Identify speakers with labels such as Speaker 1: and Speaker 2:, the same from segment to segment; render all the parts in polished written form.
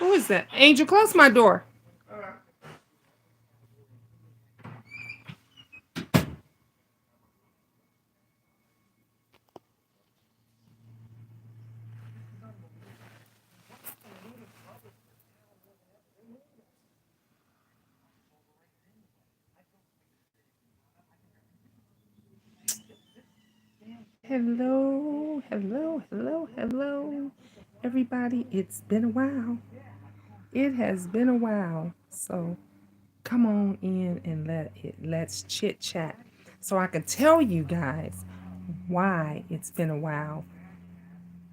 Speaker 1: Who is that? Angel, close my door. Hello, hello, hello, hello, everybody. It's been a while. It has been a while. So come on in and let's chit chat so I can tell you guys why it's been a while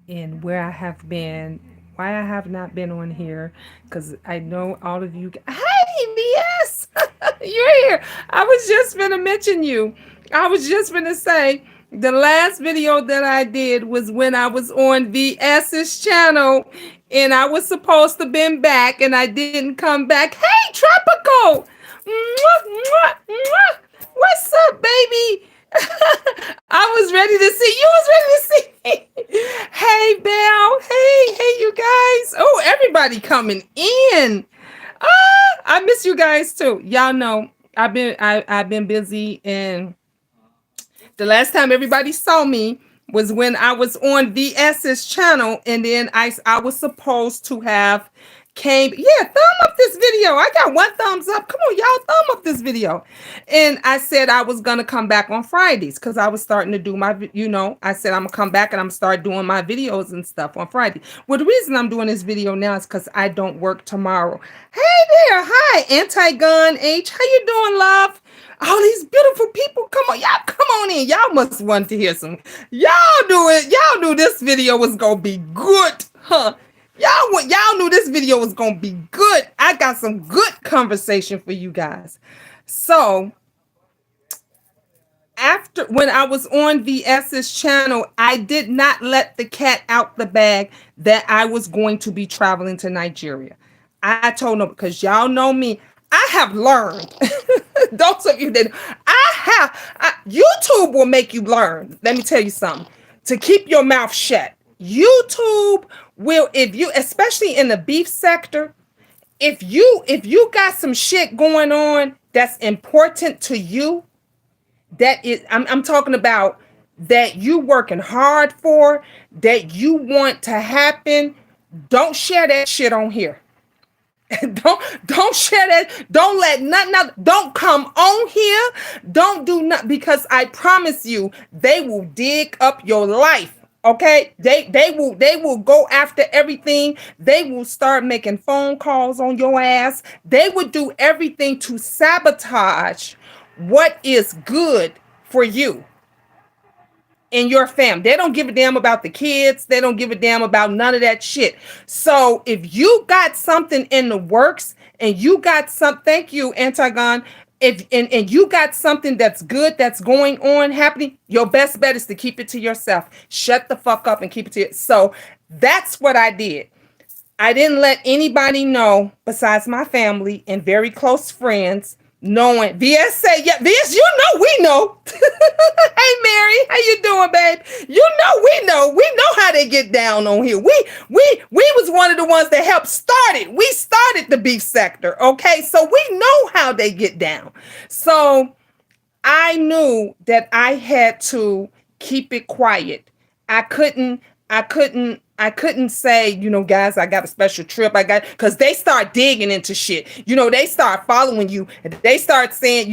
Speaker 1: and where I have been, why I have not been on here, because I know all of you. Hey, VS, you're here. I was just gonna mention you. I was just gonna say the last video that I did was when I was on VS's channel, and I was supposed to been back, and I didn't come back. Hey, Tropical, mwah, mwah, mwah. What's up, baby? I was ready to see you. Was ready to see me. Hey, Belle. Hey, you guys. Oh, everybody coming in. I miss you guys too. Y'all know I've been busy, and the last time everybody saw me was when I was on VS's channel, and then I was supposed to have came. Yeah, thumb up this video. I got one thumbs up. Come on, y'all, thumb up this video. And I said I was gonna come back on Fridays because I was starting to do I said I'm gonna come back and I'm start doing my videos and stuff on Friday. Well, the reason I'm doing this video now is because I don't work tomorrow. Hey there, hi, Anti-Gun H. How you doing, love? All these beautiful people, come on, y'all, come on in. Y'all must want to hear some. Y'all knew it. Y'all knew this video was gonna be good, huh? Y'all knew this video was gonna be good. I got some good conversation for you guys. So after when I was on VS's channel, I did not let the cat out the bag that I was going to be traveling to Nigeria. I told them because y'all know me. I have learned. Those of you that YouTube will make you learn. Let me tell you something. To keep your mouth shut. YouTube will, if you, especially in the beef sector, if you got some shit going on that's important to you, that is, I'm talking about that you working hard for, that you want to happen, don't share that shit on here. don't share that. Don't let nothing else. Don't come on here. Don't do nothing, because I promise you, they will dig up your life. Okay, they will go after everything. They will start making phone calls on your ass. They would do everything to sabotage what is good for you in your family. They don't give a damn about the kids. They don't give a damn about none of that shit. So if you got something in the works and you got some, thank you, Antigon. If and you got something that's good that's going on happening, your best bet is to keep it to yourself. Shut the fuck up and keep it to it. So that's what I did. I didn't let anybody know besides my family and very close friends. Knowing VS say, yeah, VS, you know we know. Hey Mary, how you doing, babe? You know we know how they get down on here. We was one of the ones that helped start it. We started the beef sector, okay? So we know how they get down. So I knew that I had to keep it quiet. I couldn't say, guys, I got a special trip. Because they start digging into shit. They start following you. They start saying,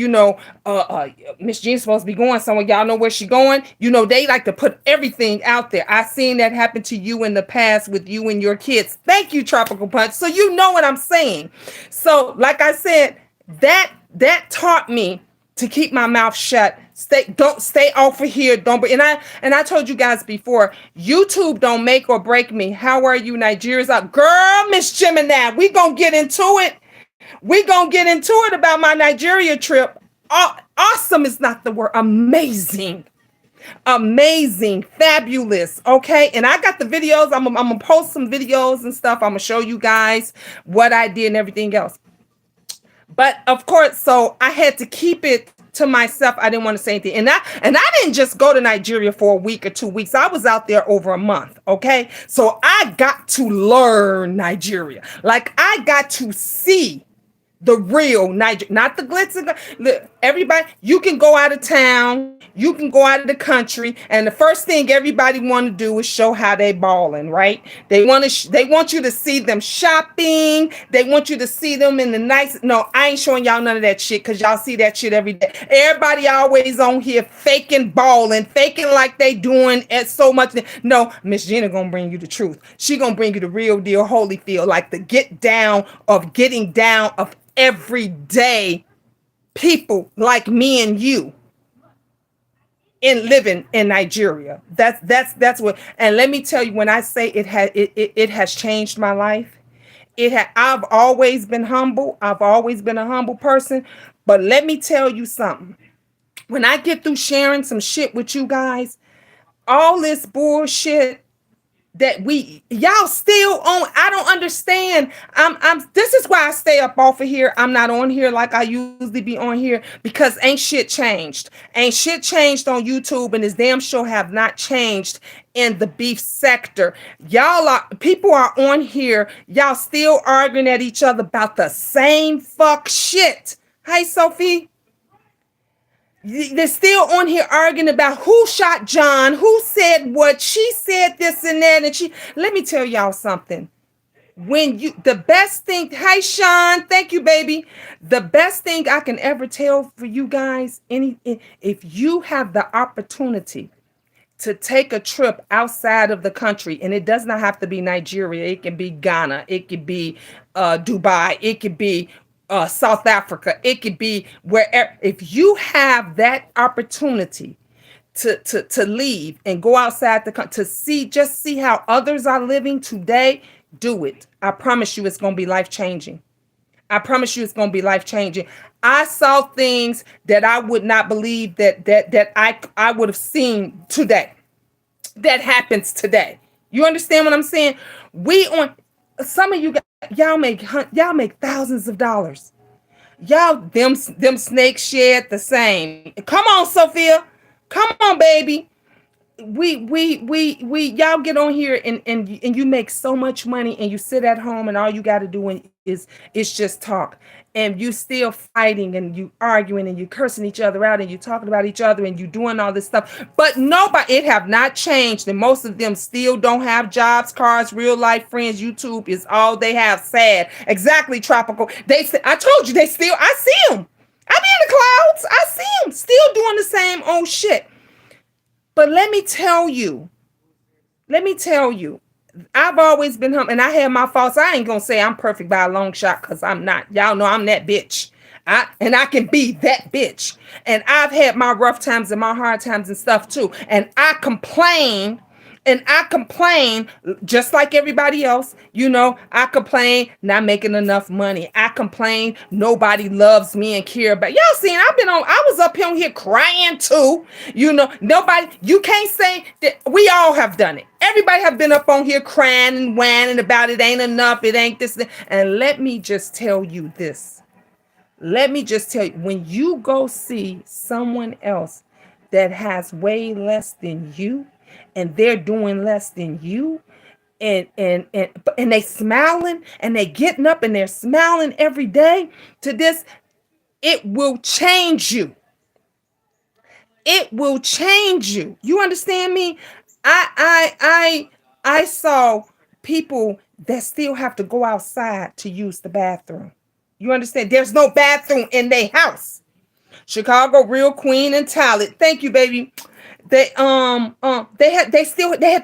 Speaker 1: Miss Jean's supposed to be going somewhere. Y'all know where she going. They like to put everything out there. I seen that happen to you in the past with you and your kids. Thank you, Tropical Punch. So you know what I'm saying. So like I said, that taught me to keep my mouth shut. Don't stay off of here. And I told you guys before, YouTube don't make or break me. How are you? Nigeria's up. Girl, Miss Gemini, we gonna get into it. We gonna get into it about my Nigeria trip. Awesome is not the word. Amazing, fabulous. Okay. And I got the videos. I'm gonna post some videos and stuff. I'm gonna show you guys what I did and everything else. But of course, so I had to keep it to myself, I didn't want to say anything. And I didn't just go to Nigeria for a week or 2 weeks. I was out there over a month. Okay. So I got to learn Nigeria. Like I got to see the real Niger, not the glitz and everybody. You can go out of town, you can go out of the country, and the first thing everybody want to do is show how they balling, right? They want to, they want you to see them shopping. They want you to see them in the nice. No, I ain't showing y'all none of that shit because y'all see that shit every day. Everybody always on here faking balling, faking like they doing at so much. No, Miss Gina gonna bring you the truth. She gonna bring you the real deal, Holyfield, like the get down of getting down of everyday people like me and you in living in Nigeria. That's what. And let me tell you, when I say it has changed my life. I've always been humble. I've always been a humble person. But let me tell you something. When I get through sharing some shit with you guys, all this bullshit that y'all still on, I don't understand. This is why I stay up off of here. I'm not on here like I usually be on here, because ain't shit changed. Ain't shit changed on YouTube, and this damn show have not changed in the beef sector. People are on here, y'all still arguing at each other about the same fuck shit. Hi, Sophie. They're still on here arguing about who shot John, who said what, she said this and that, and let me tell y'all something. The best thing, hi Sean, thank you, baby. The best thing I can ever tell for you guys, if you have the opportunity to take a trip outside of the country, and it does not have to be Nigeria, it can be Ghana, it could be Dubai, it could be South Africa, it could be wherever. If you have that opportunity to leave and go outside the country to just see how others are living today, do it. I promise you, it's going to be life changing. I promise you, it's going to be life changing. I saw things that I would not believe that I would have seen today. That happens today. You understand what I'm saying? Some of you guys, y'all make thousands of dollars. Y'all, them snakes shed the same. Come on, Sophia. Come on, baby. Y'all get on here and you make so much money, and you sit at home and all you got to do is just talk, and you still fighting and you arguing and you cursing each other out and you talking about each other and you doing all this stuff. But it have not changed, and most of them still don't have jobs, cars, real life friends. YouTube is all they have. Sad. Exactly, Tropical. I told you I see them. I'm in the clouds. I see them still doing the same old shit. But let me tell you, I've always been humble, and I had my faults. I ain't gonna say I'm perfect by a long shot, because I'm not. Y'all know I'm that bitch. I can be that bitch. And I've had my rough times and my hard times and stuff too. And I complain just like everybody else. I complain not making enough money. I complain nobody loves me and care about. Y'all seen, I was up here crying too. Nobody, you can't say that. We all have done it. Everybody have been up on here crying and whining about it ain't enough, it ain't this. And let me just tell you this. When you go see someone else that has way less than you, and they're doing less than you, and they smiling, and they getting up and they're smiling every day to this, it will change you. It will change you. You understand me? I saw people that still have to go outside to use the bathroom. You understand? There's no bathroom in their house. Chicago Real Queen and Talent. Thank you, baby. They had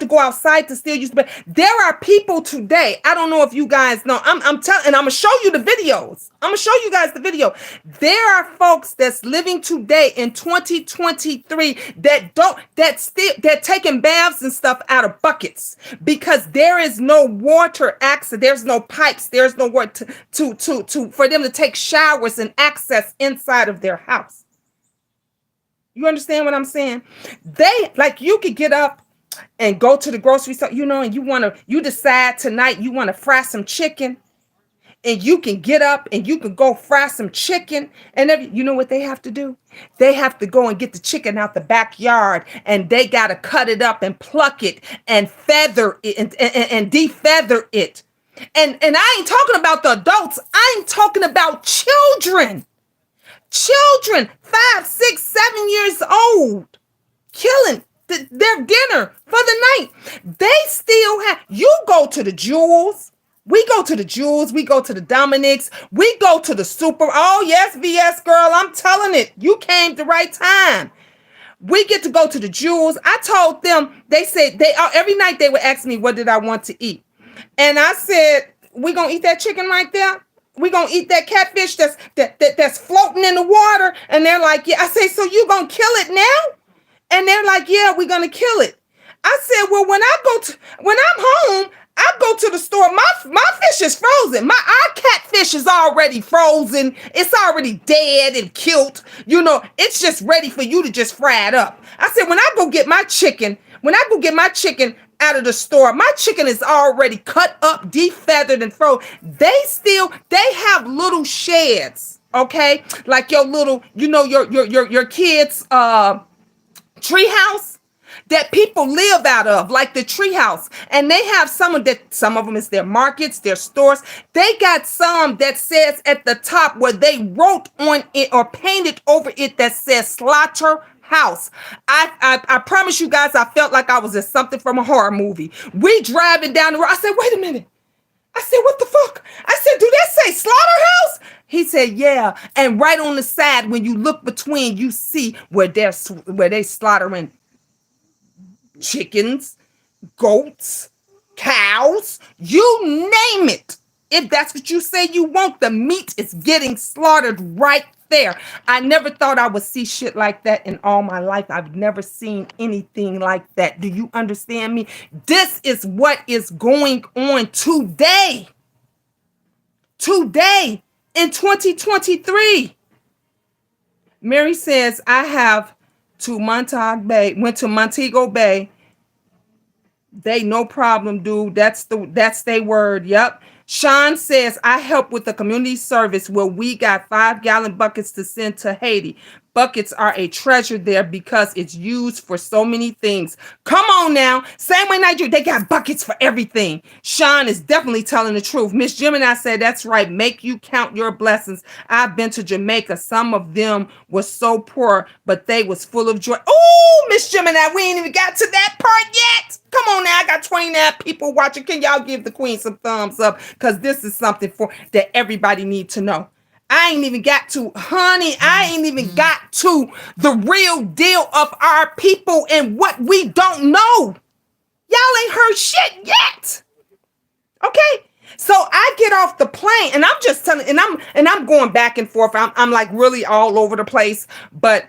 Speaker 1: to go outside to still use the bathroom. There are people today. I don't know if you guys know. I'm telling, and I'm gonna show you the videos. I'm gonna show you guys the video. There are folks that's living today in 2023 that taking baths and stuff out of buckets, because there is no water access. There's no pipes. There's no water for them to take showers and access inside of their house. You understand what I'm saying? You could get up and go to the grocery store, and you decide tonight you want to fry some chicken. and you can get up and you can go fry some chicken and you know what they have to do? They have to go and get the chicken out the backyard, and they got to cut it up and pluck it and feather it and defeather it. And I ain't talking about the adults. I'm talking about children. Children, 5, 6, 7 years old, killing their dinner for the night. They still have, you go to the Jewels. We go to the Jewels. We go to the Dominick's. We go to the Super. Oh, yes, VS girl. I'm telling it. You came the right time. We get to go to the Jewels. I told them, they said every night they would ask me, what did I want to eat? And I said, we gonna eat that chicken right there? We gonna eat that catfish that's floating in the water? And they're like, yeah. I say, so you gonna kill it now? And they're like, yeah, we're gonna kill it. I said, well, when I'm home, I go to the store. My fish is frozen. Our catfish is already frozen. It's already dead and killed. You know, it's just ready for you to just fry it up. I said, when I go get my chicken out of the store, my chicken is already cut up, defeathered, and frozen. They have little sheds, okay? Like your little, you know, your kids' treehouse that people live out of, like the treehouse. And they have some of them is their markets, their stores. They got some that says at the top where they wrote on it or painted over it that says slaughter house. I promise you guys, I felt like I was in something from a horror movie. We driving down the road. I said, wait a minute. I said, what the fuck? I said, do that say slaughterhouse? He said, yeah. And right on the side, when you look between, you see where they slaughtering chickens, goats, cows, you name it. If that's what you say you want, the meat is getting slaughtered right there. I never thought I would see shit like that in all my life. I've never seen anything like that. Do you understand me? This is what is going on today. Today in 2023. Mary says, I have went to Montego Bay. They no problem, dude. That's their word. Yep. Sean says, I help with the community service where we got 5-gallon buckets to send to Haiti. Buckets are a treasure there because it's used for so many things. Come on now. Same way Nigeria, they got buckets for everything. Sean is definitely telling the truth. Miss Gemini said, that's right. Make you count your blessings. I've been to Jamaica. Some of them were so poor, but they was full of joy. Oh, Miss Gemini, we ain't even got to that part yet. Come on now. I got 29 people watching. Can y'all give the queen some thumbs up? Because this is something that everybody needs to know. I ain't even got to the real deal of our people and what we don't know. Y'all ain't heard shit yet. Okay? So I get off the plane and I'm just telling, and I'm going back and forth. I'm like really all over the place, but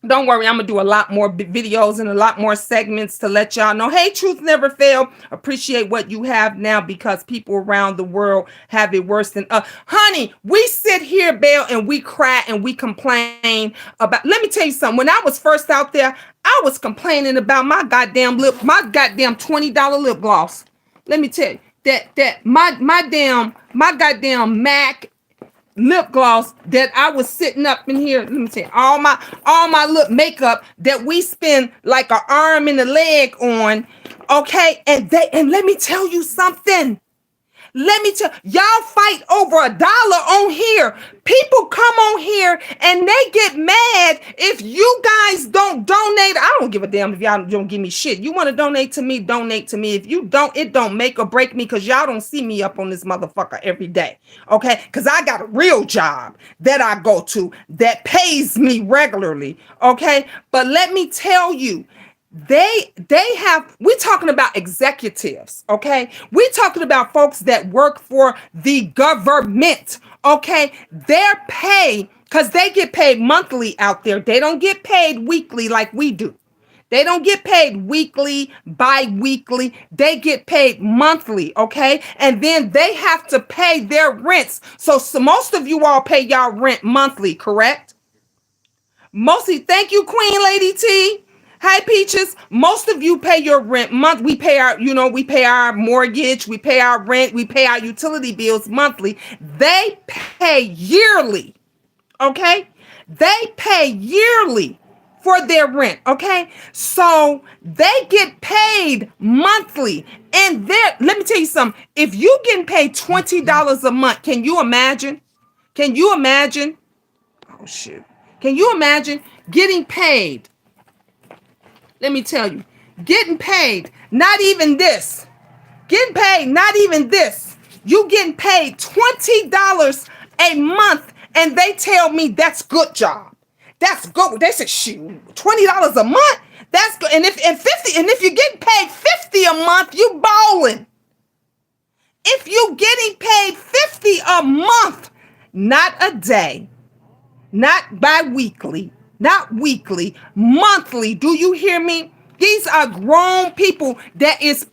Speaker 1: don't worry, I'm going to do a lot more videos and a lot more segments to let y'all know, hey, truth never fail. Appreciate what you have now because people around the world have it worse than us. Honey, we sit here, Belle, and we cry and we complain about, let me tell you something. When I was first out there, I was complaining about my goddamn $20 lip gloss. Let me tell you that my goddamn MAC lip gloss that I was sitting up in here. Let me say all my lip makeup that we spend like an arm and a leg on. Okay. And let me tell you something. Y'all fight over $1 on here. People come on here and they get mad if you guys don't donate. I don't give a damn if y'all don't give me shit. You want to donate to me, donate to me. If you don't, it don't make or break me because y'all don't see me up on this motherfucker every day. Okay? Because I got a real job that I go to that pays me regularly. Okay? But let me tell you, we're talking about executives, okay? We're talking about folks that work for the government, okay? Their pay, because they get paid monthly out there. They don't get paid weekly like we do. They don't get paid weekly, bi-weekly. They get paid monthly, okay? And then they have to pay their rents. So most of you all pay y'all rent monthly, correct? Mostly, thank you, Queen Lady T. Hi, Peaches. Most of you pay your rent month. We pay our, we pay our mortgage, we pay our rent, we pay our utility bills monthly. They pay yearly. Okay? They pay yearly for their rent. Okay? So they get paid monthly. And let me tell you something. If you getting paid $20 a month, can you imagine? Can you imagine? Oh shit. Can you imagine getting paid? Let me tell you, getting paid, not even this. Getting paid, not even this. You getting paid $20 a month, and they tell me that's good job. That's good. They said, shoot, $20 a month. That's good. And if you're getting paid 50 a month, you balling. If you getting paid 50 a month, not a day, not bi-weekly, not weekly, monthly. Do you hear me? These are grown people that is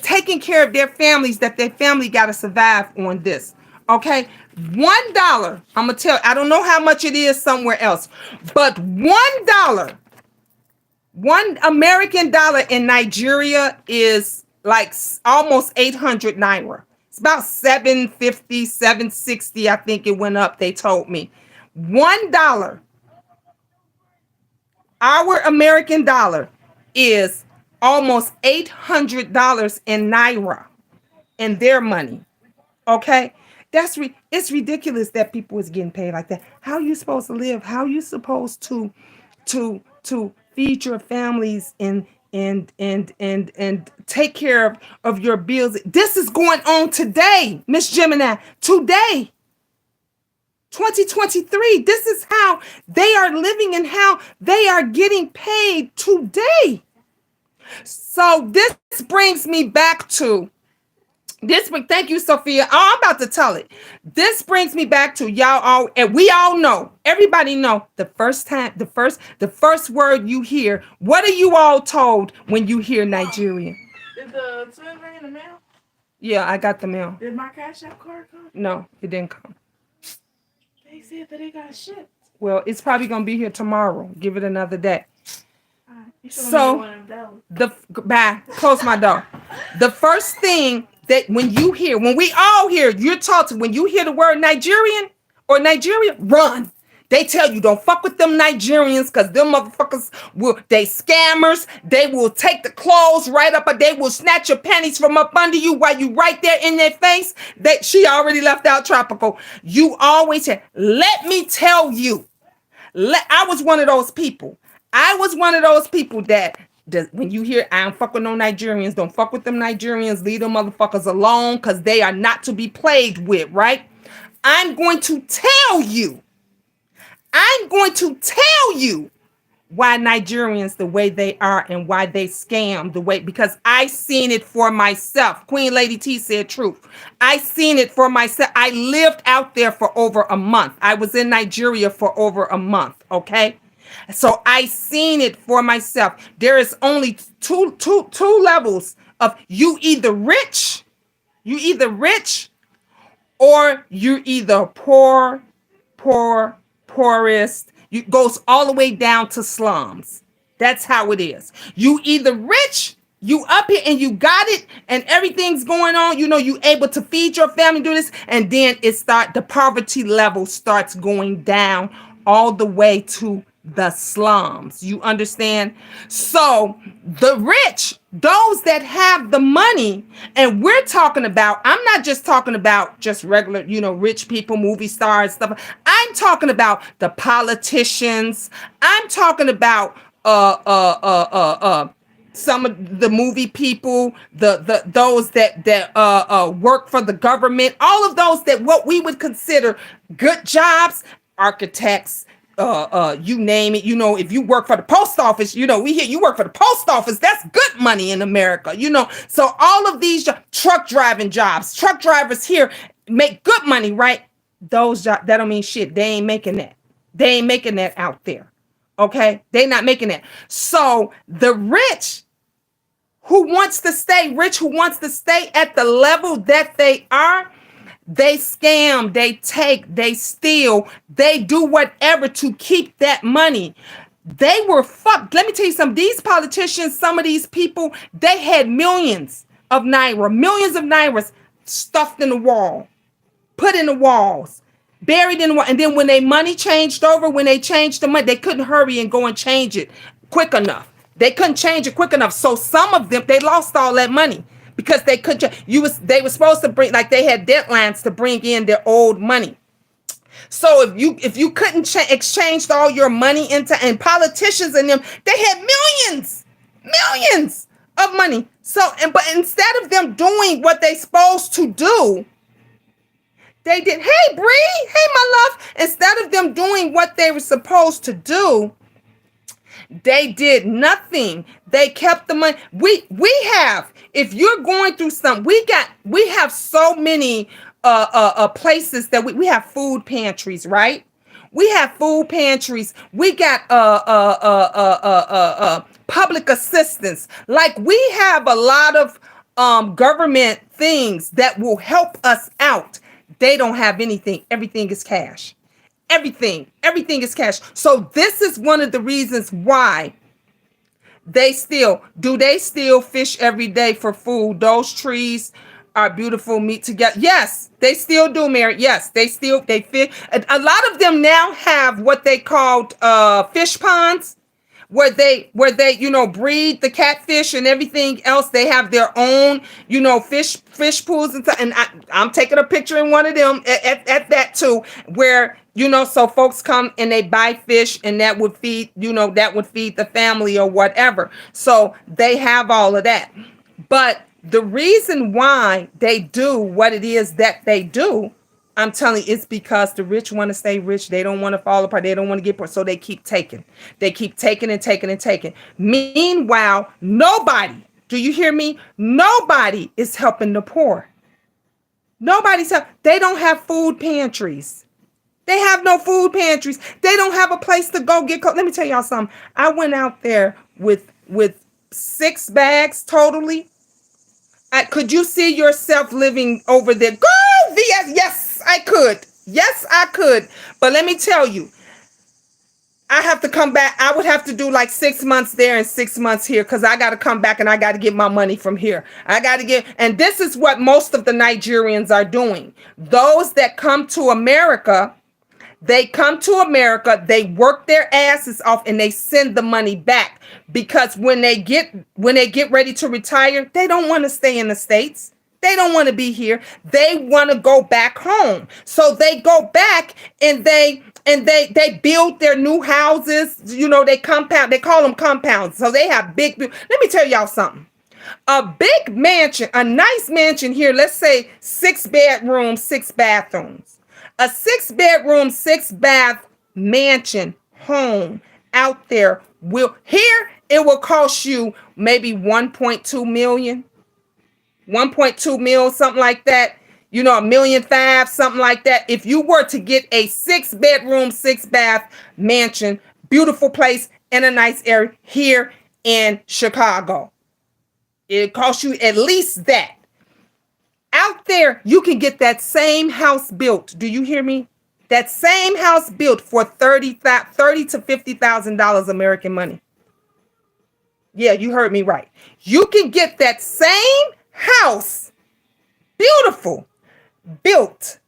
Speaker 1: taking care of their families, that their family got to survive on this. Okay? $1, I'm going to tell, I don't know how much it is somewhere else, but $1, one American dollar in Nigeria is like almost 800 naira. It's about 750, 760, I think it went up, they told me. $1, our American dollar, is almost $800 in naira, in their money. Okay, it's ridiculous that people is getting paid like that. How are you supposed to live? How are you supposed to feed your families and take care of your bills? This is going on today, Miss Gemini. Today. 2023, this is how they are living and how they are getting paid today. So this brings me back to this. Thank you, Sophia. Oh, I'm about to tell it. This brings me back to y'all all, and we all know, everybody know, the first word you hear. What are you all told when you hear Nigerian?
Speaker 2: Did the twins bring in the mail?
Speaker 1: Yeah, I got the mail.
Speaker 2: Did my Cash App card come?
Speaker 1: No, it didn't come.
Speaker 2: They said that they got shipped.
Speaker 1: Well, it's probably gonna be here tomorrow. Give it another day.
Speaker 2: So
Speaker 1: close my door. The first thing that when we all hear, you're taught to, when you hear the word Nigerian or Nigeria, run. They tell you don't fuck with them Nigerians because them motherfuckers they scammers. They will take the clothes right up, or they will snatch your panties from up under you while you right there in their face. That she already left out tropical. You always say, let me tell you. I was one of those people. That when you hear I don't fuck with no Nigerians, don't fuck with them Nigerians, leave them motherfuckers alone because they are not to be played with, right? I'm going to tell you why Nigerians the way they are and why they scam the way, because I seen it for myself. Queen Lady T said truth. I seen it for myself. I lived out there for over a month. I was in Nigeria for over a month, okay? So I seen it for myself. There is only two levels of you either rich or you're either poorest. It goes all the way down to slums. That's how it is. You either rich, you up here and you got it and everything's going on. You able to feed your family, do this, and then the poverty level starts going down all the way to the slums. You understand? So the rich, those that have the money, and we're talking about, I'm not just talking about just regular, rich people, movie stars, stuff. I'm talking about the politicians. I'm talking about some of the movie people, those that work for the government, all of those that what we would consider good jobs, architects, you name it. If you work for the post office, we hear you work for the post office. That's good money in America, So all of these truck driving jobs, truck drivers here make good money, right? Those jobs, that don't mean shit. They ain't making that. They ain't making that out there. Okay? They not making that. So the rich who wants to stay at the level that they are, they scam, they take, they steal, they do whatever to keep that money. They were fucked. Let me tell you something. These politicians, some of these people, they had millions of nairas stuffed in the wall, put in the walls, buried in the wall. And then when they money changed over, when they changed the money, they couldn't hurry and go and change it quick enough. They couldn't change it quick enough. So some of them, they lost all that money because they couldn't. They were supposed to bring, like they had deadlines to bring in their old money. So if you couldn't exchange all your money into, and politicians and them, they had millions of money. So but instead of them doing what they supposed to do, they did. Hey Bree, hey my love. Instead of them doing what they were supposed to do, they did nothing. They kept the money. We have, if you're going through something, we have so many places that we have food pantries, right? We have food pantries. We got public assistance. Like we have a lot of government things that will help us out. They don't have anything. Everything is cash. Everything is cash. So this is one of the reasons why they still fish every day for food. Those trees are beautiful, meat together. Yes, they still do, Mary. Yes, they fish. A lot of them now have what they called fish ponds, where they breed the catfish and everything else. They have their own fish pools and I'm taking a picture in one of them at that too, where so folks come and they buy fish, and that would feed the family or whatever. So they have all of that. But the reason why they do what it is that they do, I'm telling you, it's because the rich want to stay rich. They don't want to fall apart. They don't want to get poor. So they keep taking. They keep taking and taking and taking. Meanwhile, nobody, do you hear me? Nobody is helping the poor. Nobody's helping. They don't have food pantries. They have no food pantries. They don't have a place to go get cooked. Let me tell y'all something. I went out there with 6 bags totally. Could you see yourself living over there? Go, VS. Yes, I could. Yes, I could. But let me tell you, I have to come back. I would have to do like 6 months there and 6 months here, because I got to come back and I got to get my money from here. And this is what most of the Nigerians are doing. Those that come to America, they work their asses off, and they send the money back, because when they get ready to retire, they don't want to stay in the States. They don't want to be here. They want to go back home. So they go back and they build their new houses. They compound. They call them compounds. So they have big. Let me tell y'all something. A big mansion, a nice mansion here. Let's say 6 bedrooms, 6 bathrooms. A 6 bedroom, 6 bath mansion home out there it will cost you maybe 1.2 million, 1.2 mil, something like that. $1.5 million, something like that. If you were to get a 6 bedroom, 6 bath mansion, beautiful place in a nice area here in Chicago, it costs you at least that. Out there, you can get that same house built. Do you hear me? That same house built for $30,000 to $50,000 American money. Yeah, you heard me right. You can get that same house, beautiful, built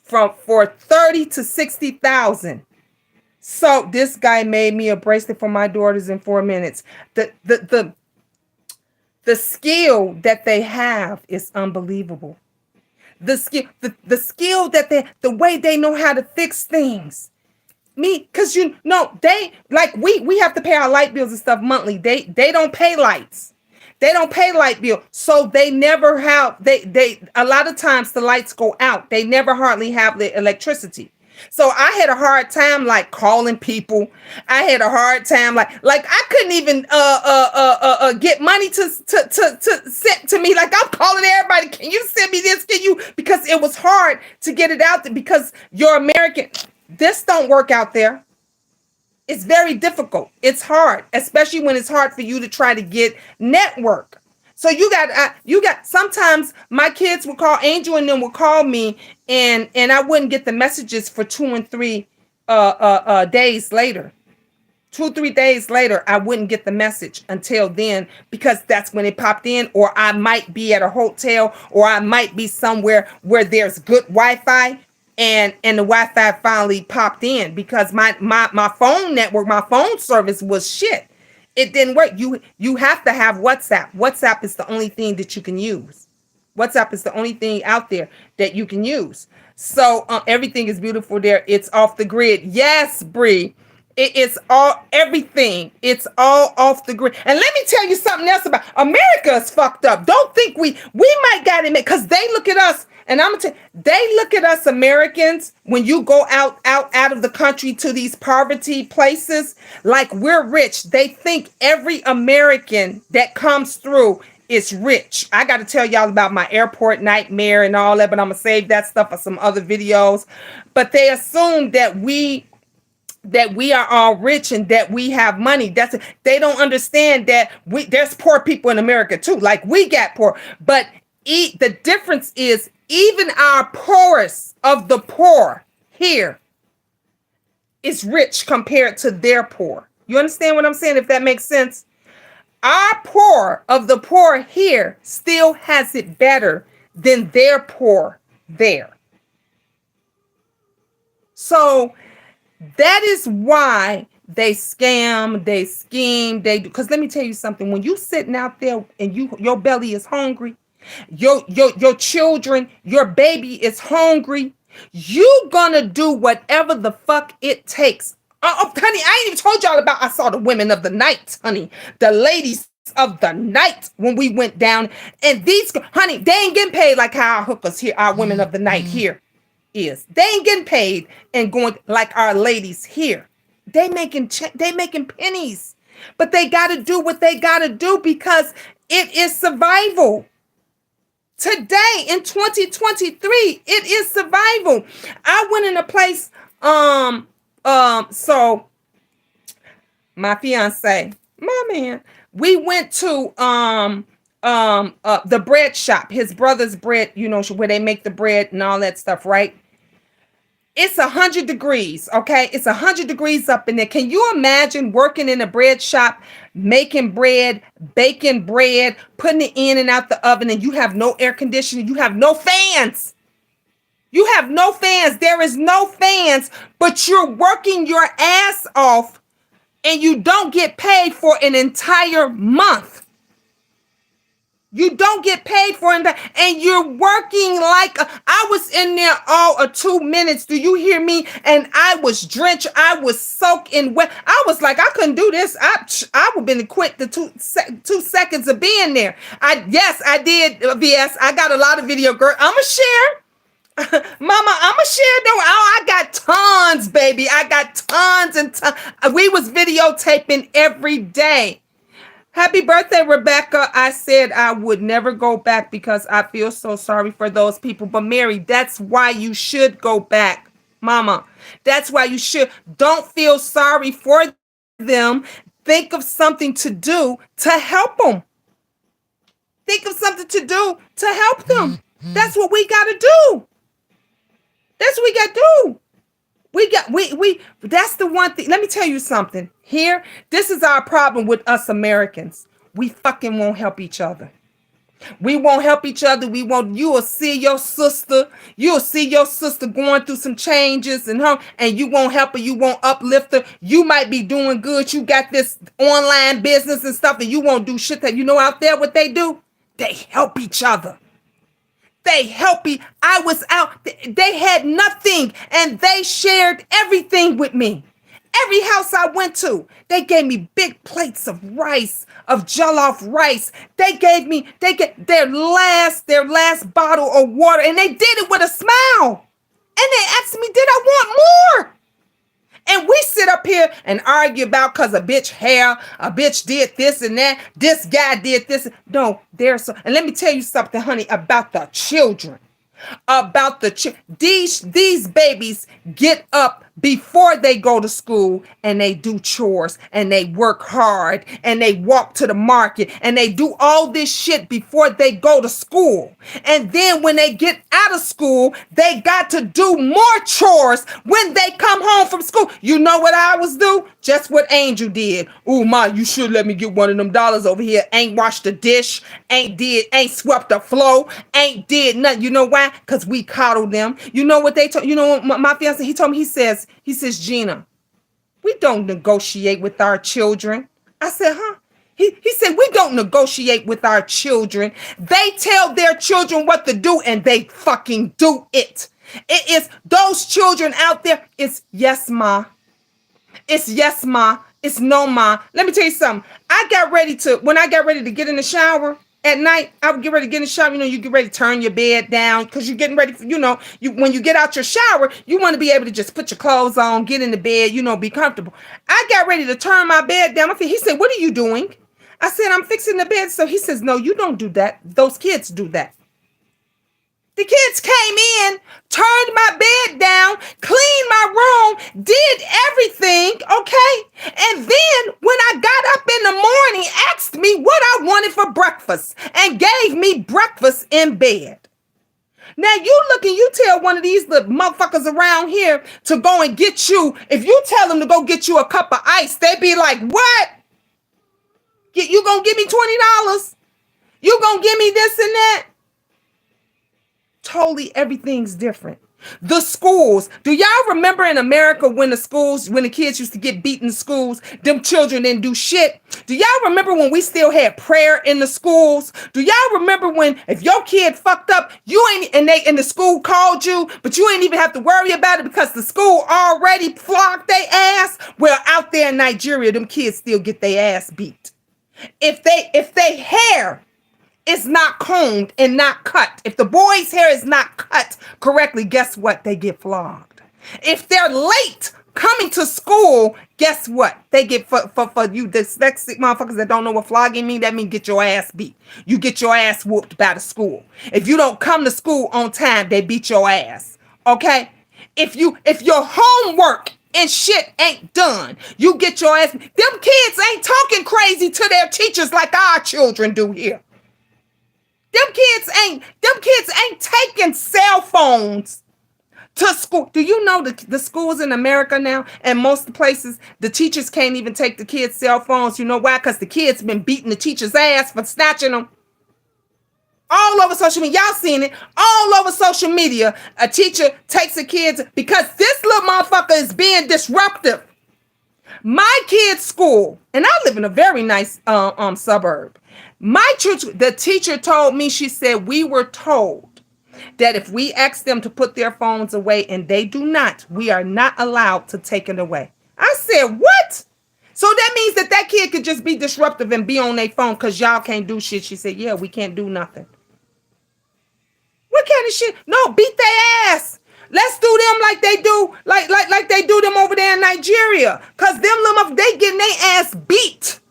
Speaker 1: for $30,000 to $60,000. So this guy made me a bracelet for my daughters in 4 minutes. The skill that they have is unbelievable. The skill that the way they know how to fix things. Because they, like, we have to pay our light bills and stuff monthly. They don't pay lights. They don't pay light bill. So they never have, a lot of times the lights go out. They never hardly have the electricity. So I had a hard time like calling people. I had a hard time like I couldn't even get money to send to me. Like, I'm calling everybody. Can you send me this? Can you? Because it was hard to get it out there, because you're American. This don't work out there. It's very difficult. It's hard, especially when it's hard for you to try to get network. So you got sometimes my kids would call, Angel and them would call me, and I wouldn't get the messages for 2 and 3 days later. 2, 3 days later, I wouldn't get the message until then, because that's when it popped in, or I might be at a hotel, or I might be somewhere where there's good Wi-Fi, and the Wi-Fi finally popped in, because my phone network, my phone service was shit. It didn't work. You have to have WhatsApp. WhatsApp is the only thing that you can use. WhatsApp is the only thing out there that you can use. So everything is beautiful there. It's off the grid. Yes, Bree. It's all everything. It's all off the grid. And let me tell you something else about America is fucked up. Don't think we might got it because they look at us, and I'm gonna tell you, they look at us Americans when you go out of the country to these poverty places like we're rich. They think every American that comes through is rich. I got to tell y'all about my airport nightmare and all that, but I'm gonna save that stuff for some other videos. But they assume that we are all rich and that we have money. They don't understand that there's poor people in America too. Like we got poor, but the difference is even our poorest of the poor here is rich compared to their poor. You understand what I'm saying? If that makes sense. Our poor of the poor here still has it better than their poor there. So that is why they scam, they scheme, they do. Because let me tell you something. When you sitting out there and your belly is hungry, your children, your baby is hungry, you gonna do whatever the fuck it takes. Oh, honey, I ain't even told y'all about, I saw the women of the night, honey. The ladies of the night when we went down. And these, honey, they ain't getting paid like how our hookers here, our women of the night here is. They ain't getting paid and going like our ladies here. They making pennies. But they got to do what they got to do because it is survival. Today in 2023, it is survival. I went in a place, so my fiance, my man, we went to the bread shop, his brother's bread, you know, where they make the bread and all that stuff, right? It's 100 degrees, okay? It's 100 degrees up in there. Can you imagine working in a bread shop, making bread, baking bread, putting it in and out the oven, and you have no air conditioning, you have no fans. You have no fans. There is no fans, but you're working your ass off and you don't get paid for an entire month. You don't get paid for it, and you're working like I was in there all of 2 minutes. Do you hear me? And I was drenched. I was soaking wet. I was like, I couldn't do this. I would have been quit the 2 seconds of being there. Yes, I did. VS. I got a lot of video, girl. I'ma share. Mama, I'ma share though. Oh, I got tons, baby. I got tons and tons. We was videotaping every day. Happy birthday, Rebecca. I said I would never go back because I feel so sorry for those people. But Mary, that's why you should go back, Mama. That's why you should. Don't feel sorry for them. Think of something to do to help them. Think of something to do to help them. That's what we got to do. That's what we got to do. That's the one thing. Let me tell you something. Here, this is our problem with us Americans. We fucking won't help each other. We won't help each other. You will see your sister. You'll see your sister going through some changes and you won't help her. You won't uplift her. You might be doing good. You got this online business and stuff and you won't do shit that you know out there what they do. They help each other. They help me. I was out. They had nothing and they shared everything with me. Every house I went to, they gave me big plates of rice, of jollof rice. They gave their last bottle of water and they did it with a smile. And they asked me, did I want more? And we sit up here and argue about because a bitch hair, a bitch did this and that, this guy did this. No, and let me tell you something, honey, about the children. These babies get up before they go to school and they do chores and they work hard and they walk to the market and they do all this shit before they go to school. And then when they get out of school, they got to do more chores when they come home from school. You know what I always do? Just what Angel did. Ooh, Ma, you should let me get one of them dollars over here. Ain't washed the dish, ain't swept the floor, ain't did nothing. You know why? Because we coddle them. You know what they told, you know, my fiance, he told me, he says, Gina, we don't negotiate with our children. I said, huh? He said, we don't negotiate with our children. They tell their children what to do and they fucking do it. It is those children out there. It's yes, ma. It's yes, ma. It's no, ma. Let me tell you something. When I got ready to get in the shower at night, I would get ready to get in the shower. You know, you get ready to turn your bed down because you're getting ready for, when you get out your shower, you want to be able to just put your clothes on, get in the bed, be comfortable. I got ready to turn my bed down. He said, what are you doing? I said, I'm fixing the bed. So he says, no, you don't do that. Those kids do that. The kids came in, turned my bed down, cleaned my room, did everything, okay? And then when I got up in the morning, asked me what I wanted for breakfast and gave me breakfast in bed. Now you tell one of these little motherfuckers around here to go and get you, if you tell them to go get you a cup of ice, they be like, what? You gonna give me $20? You gonna give me this and that? Totally everything's different. The schools. Do y'all remember in America when the kids used to get beaten in schools, them children didn't do shit? Do y'all remember when we still had prayer in the schools? Do y'all remember when if your kid fucked up, and the school called you, but you ain't even have to worry about it because the school already flogged their ass? Well, out there in Nigeria, them kids still get their ass beat. If they hair is not combed and not cut. If the boy's hair is not cut correctly, guess what? They get flogged. If they're late coming to school, guess what? They get for you dyslexic motherfuckers that don't know what flogging mean, that means get your ass beat. You get your ass whooped by the school. If you don't come to school on time, they beat your ass. Okay? If your homework and shit ain't done, you get your ass. Them kids ain't talking crazy to their teachers like our children do here. Them kids ain't taking cell phones to school. Do you know the schools in America now, and most places, the teachers can't even take the kids' cell phones? You know why? Because the kids been beating the teacher's ass for snatching them. All over social media. Y'all seen it. All over social media. A teacher takes the kids because this little motherfucker is being disruptive. My kid's school, and I live in a very nice suburb. The teacher told me, she said, we were told that if we ask them to put their phones away and they do not, we are not allowed to take it away. I said, what? So that means that kid could just be disruptive and be on their phone because y'all can't do shit. She said, yeah, we can't do nothing. What kind of shit? No, beat their ass. Let's do them like they do, like they do them over there in Nigeria. Cause them little they getting their ass beat.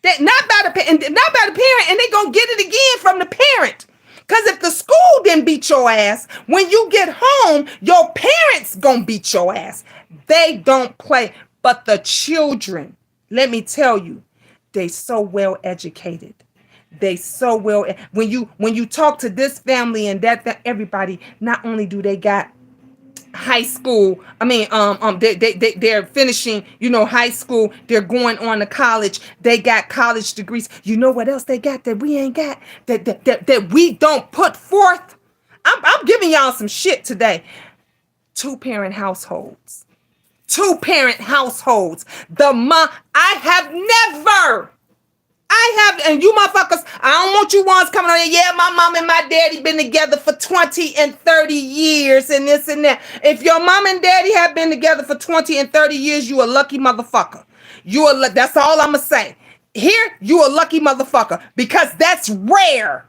Speaker 1: That not by the parent, and they gonna get it again from the parent. Cause if the school didn't beat your ass, when you get home, your parents gonna beat your ass. They don't play. But the children, let me tell you, they so well educated. They so well. When you talk to this family and that everybody, not only do they got high school, they're finishing, high school, they're going on to college, they got college degrees. You know what else they got that we ain't got, that we don't put forth? I'm giving y'all some shit today. Two-parent households. And you motherfuckers, I don't want you ones coming on here. Yeah, my mom and my daddy been together for 20 and 30 years and this and that. If your mom and daddy have been together for 20 and 30 years, you a lucky motherfucker. That's all I'm going to say. Here, you a lucky motherfucker because that's rare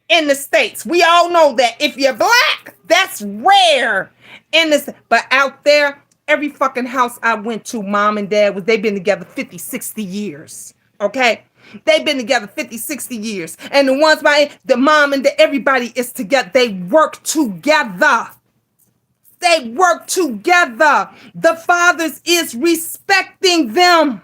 Speaker 1: in the States. We all know that. If you're black, that's rare in this. But out there, every fucking house I went to, mom and dad, they've been together 50, 60 years. Okay? They've been together 50, 60 years. And the ones the mom and everybody is together. They work together. They work together. The fathers is respecting them.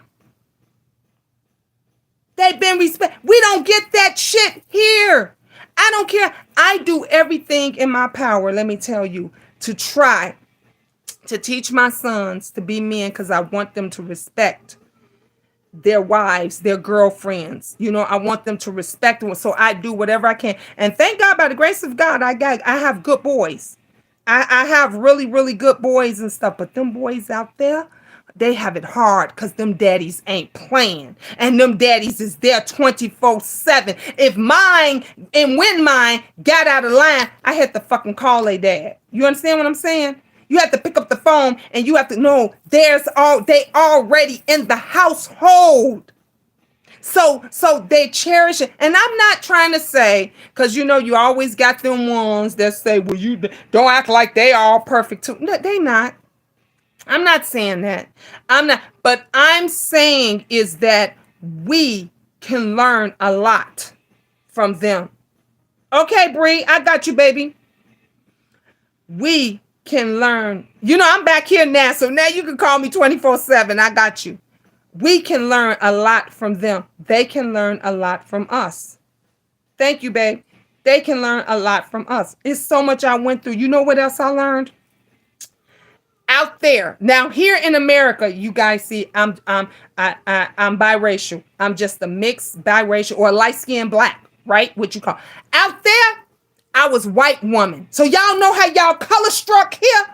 Speaker 1: They've been we don't get that shit here. I don't care. I do everything in my power, let me tell you, to try to teach my sons to be men, because I want them to respect their wives, their girlfriends. You know, I want them to respect them. So I do whatever I can. And thank God, by the grace of God, I have good boys. I have really, really good boys and stuff. But them boys out there, they have it hard because them daddies ain't playing. And them daddies is there 24/7. If mine and when mine got out of line, I had to fucking call their dad. You understand what I'm saying? You have to pick up the phone and you have to know they already in the household. So they cherish it. And I'm not trying to say, because you know, you always got them ones that say, well, you don't act like they all perfect too. No, they not. I'm not saying that. I'm not. But I'm saying is that we can learn a lot from them. Okay, Bree, I got you, baby. We can learn. You know, I'm back here now, so now you can call me 24/7. I got you. We can learn a lot from them. They can learn a lot from us. Thank you, babe. They can learn a lot from us. It's so much I went through. You know what else I learned? Out there. Now here in America, you guys see I'm biracial. I'm just a mixed biracial or light-skinned black, right? What you call. Out there, I was white woman. So y'all know how y'all color struck here?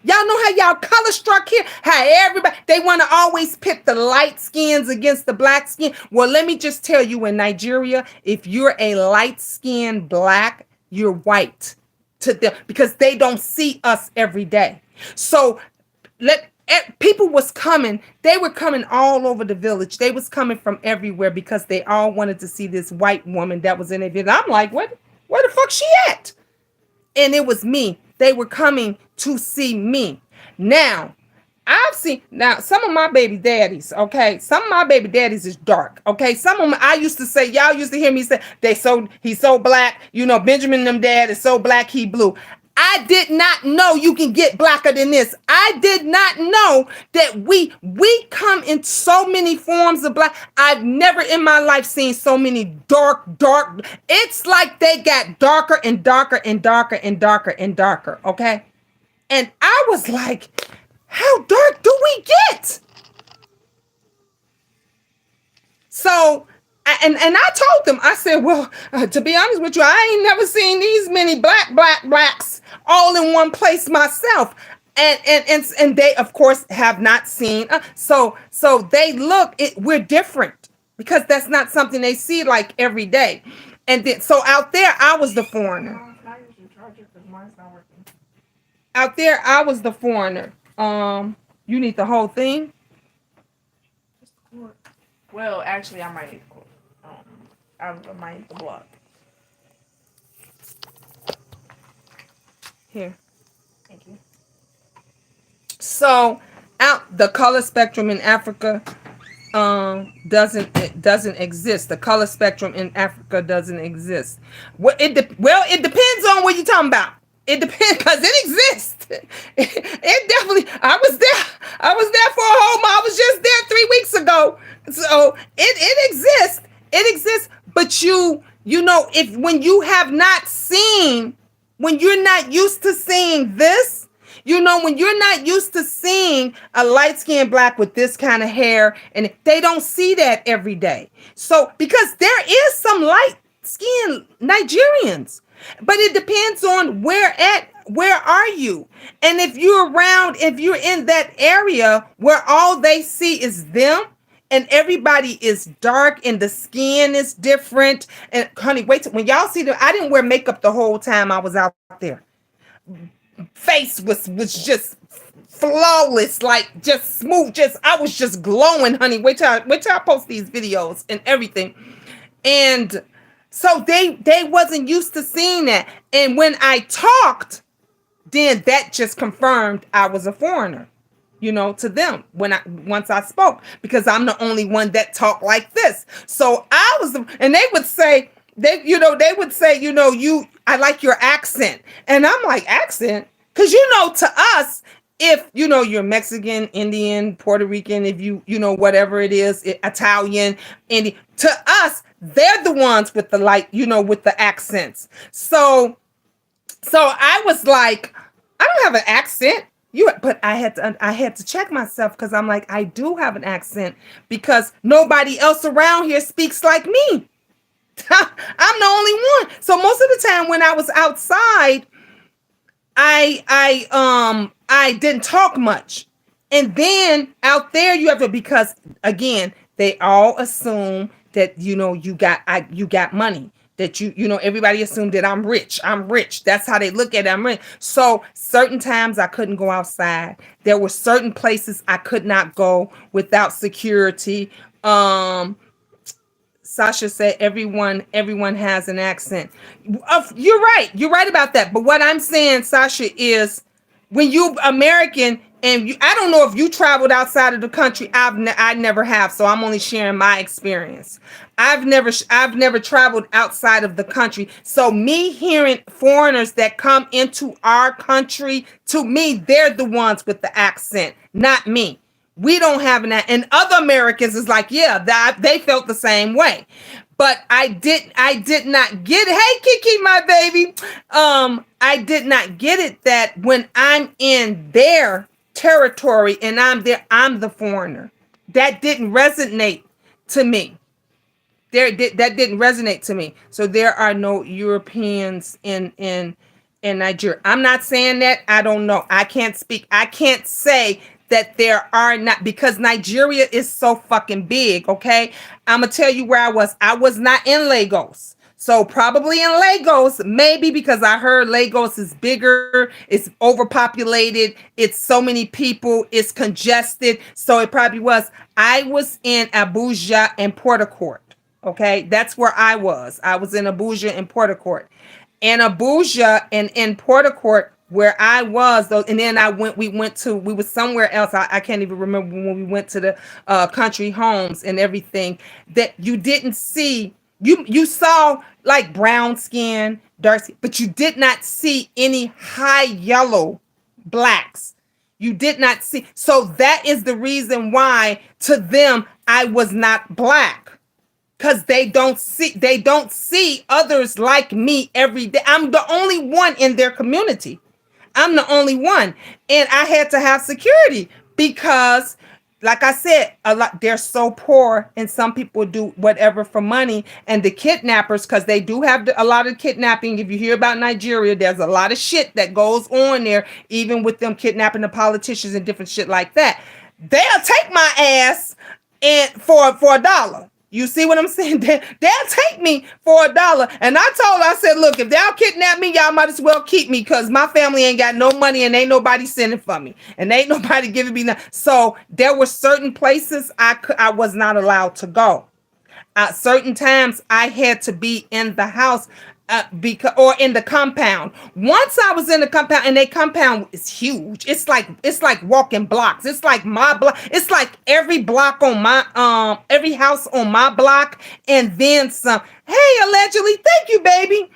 Speaker 1: Y'all know how y'all color struck here? How everybody, they want to always pit the light skins against the black skin. Well, let me just tell you, in Nigeria, if you're a light-skinned black, you're white to them because they don't see us every day. So people was coming. They were coming all over the village. They was coming from everywhere because they all wanted to see this white woman that was in a village. I'm like, where the fuck she at? And it was me. They were coming to see me. Now, I've seen some of my baby daddies, okay? Some of my baby daddies is dark, okay? Some of them, I used to say, y'all used to hear me say, he's so black, you know, Benjamin them dad is so black, he blue. I did not know you can get blacker than this. I did not know that we come in so many forms of black. I've never in my life seen so many dark. It's like they got darker and darker and darker and darker and darker, okay? And I was like, how dark do we get? So, and I told them, I said, well, to be honest with you, I ain't never seen these many blacks all in one place myself. And they, of course, have not seen. So they look, we're different because that's not something they see like every day. And then, so out there, I was the foreigner. Out there, I was the foreigner. You need the whole thing?
Speaker 2: Well, actually, I might need the cord. I might need the block.
Speaker 1: Here.
Speaker 2: Thank you.
Speaker 1: So, the color spectrum in Africa doesn't exist. The color spectrum in Africa doesn't exist. It depends on what you're talking about. It depends because it exists. It definitely. I was there for a whole month. I was just there 3 weeks ago. So it exists. It exists. But you know, when you have not seen, when you're not used to seeing this, you know, when you're not used to seeing a light-skinned black with this kind of hair, and they don't see that every day. So because there is some light-skinned Nigerians. But it depends on where are you? And if you're in that area where all they see is them and everybody is dark and the skin is different. And honey, wait till when y'all see them, I didn't wear makeup the whole time I was out there. Face was just flawless, like just smooth, I was just glowing, honey. Wait till I post these videos and everything. And so they wasn't used to seeing that. And when I talked, then that just confirmed I was a foreigner, you know, to them once I spoke, because I'm the only one that talked like this. So I was, and they would say, I like your accent. And I'm like, accent? Because, you know, to us, if, you know, you're Mexican, Indian, Puerto Rican, if you know, whatever it is, Italian, Indian, to us, they're the ones with the like, you know, with the accents. So I was like, I don't have an accent. But I had to check myself because I'm like, I do have an accent because nobody else around here speaks like me. I'm the only one. So most of the time when I was outside, I didn't talk much. And then out there you have to, because again, they all assume that, you know, you got money. That you know, everybody assumed that I'm rich. I'm rich. That's how they look at it. I'm rich. So certain times I couldn't go outside. There were certain places I could not go without security. Sasha said everyone has an accent. You're right. You're right about that. But what I'm saying, Sasha, is when you American and I don't know if you traveled outside of the country. I never have, so I'm only sharing my experience. I've never traveled outside of the country. So me hearing foreigners that come into our country, to me, they're the ones with the accent, not me. We don't have an, and other Americans is like, yeah, that they felt the same way. But I did not get it. Hey Kiki, my baby. I did not get it that when I'm in their territory and I'm there, I'm the foreigner. That didn't resonate to me. That didn't resonate to me. So there are no Europeans in Nigeria. I'm not saying that. I don't know. I can't speak. I can't say that there are not, because Nigeria is so fucking big. Okay, I'm gonna tell you where I was. I was not in Lagos. So probably in Lagos, maybe because I heard Lagos is bigger, it's overpopulated, it's so many people, it's congested. So it probably was. I was in Abuja and Port Harcourt. Okay, that's where I was. I was in Abuja and Port Harcourt. And Abuja and in Port Harcourt, where I was, though, and then we were somewhere else. I can't even remember when we went to the country homes and everything, that you didn't see. You saw like brown skin, dark skin, but you did not see any high yellow blacks. You did not see. So that is the reason why to them I was not black, because they don't see others like me every day. I'm the only one in their community. I'm the only one. And I had to have security because, like I said, a lot, they're so poor, and some people do whatever for money. And the kidnappers, because they do have a lot of kidnapping. If you hear about Nigeria, there's a lot of shit that goes on there, even with them kidnapping the politicians and different shit like that. They'll take my ass and for $1. You see what I'm saying? They'll take me for $1. And I said, look, if they'll kidnap me, y'all might as well keep me, because my family ain't got no money and ain't nobody sending for me. And ain't nobody giving me nothing. So there were certain places I was not allowed to go. Certain times I had to be in the house, or in the compound. Once I was in the compound, and the compound is huge. It's like walking blocks. It's like my block. It's like every block on my every house on my block, and then some. Hey, allegedly, thank you, baby.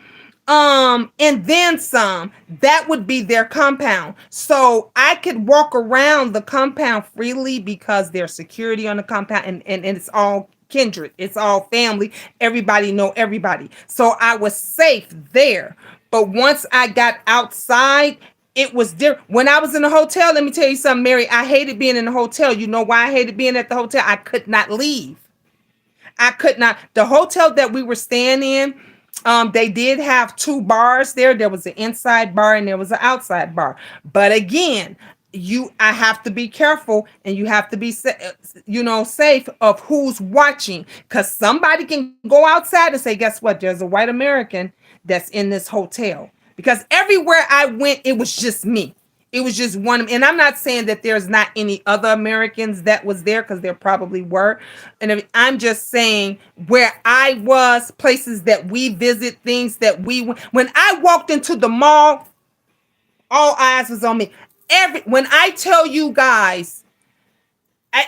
Speaker 1: And then some. That would be their compound. So I could walk around the compound freely because there's security on the compound, and it's all kindred, it's all family, everybody know everybody, so I was safe there. But once I got outside, it was different. When I was in the hotel, let me tell you something, Mary, I hated being in the hotel. You know why I hated being at the hotel? I could not leave. I could not. The hotel that we were staying in, they did have two bars there. There was an inside bar and there was an outside bar. But again, I have to be careful, and you have to be safe of who's watching, because somebody can go outside and say, guess what, there's a white American that's in this hotel. Because everywhere I went, it was just me. It was just one. And I'm not saying that there's not any other Americans that was there, because there probably were. And I'm just saying where I was, places that we visit, things that when I walked into the mall, all eyes was on me. When I tell you guys,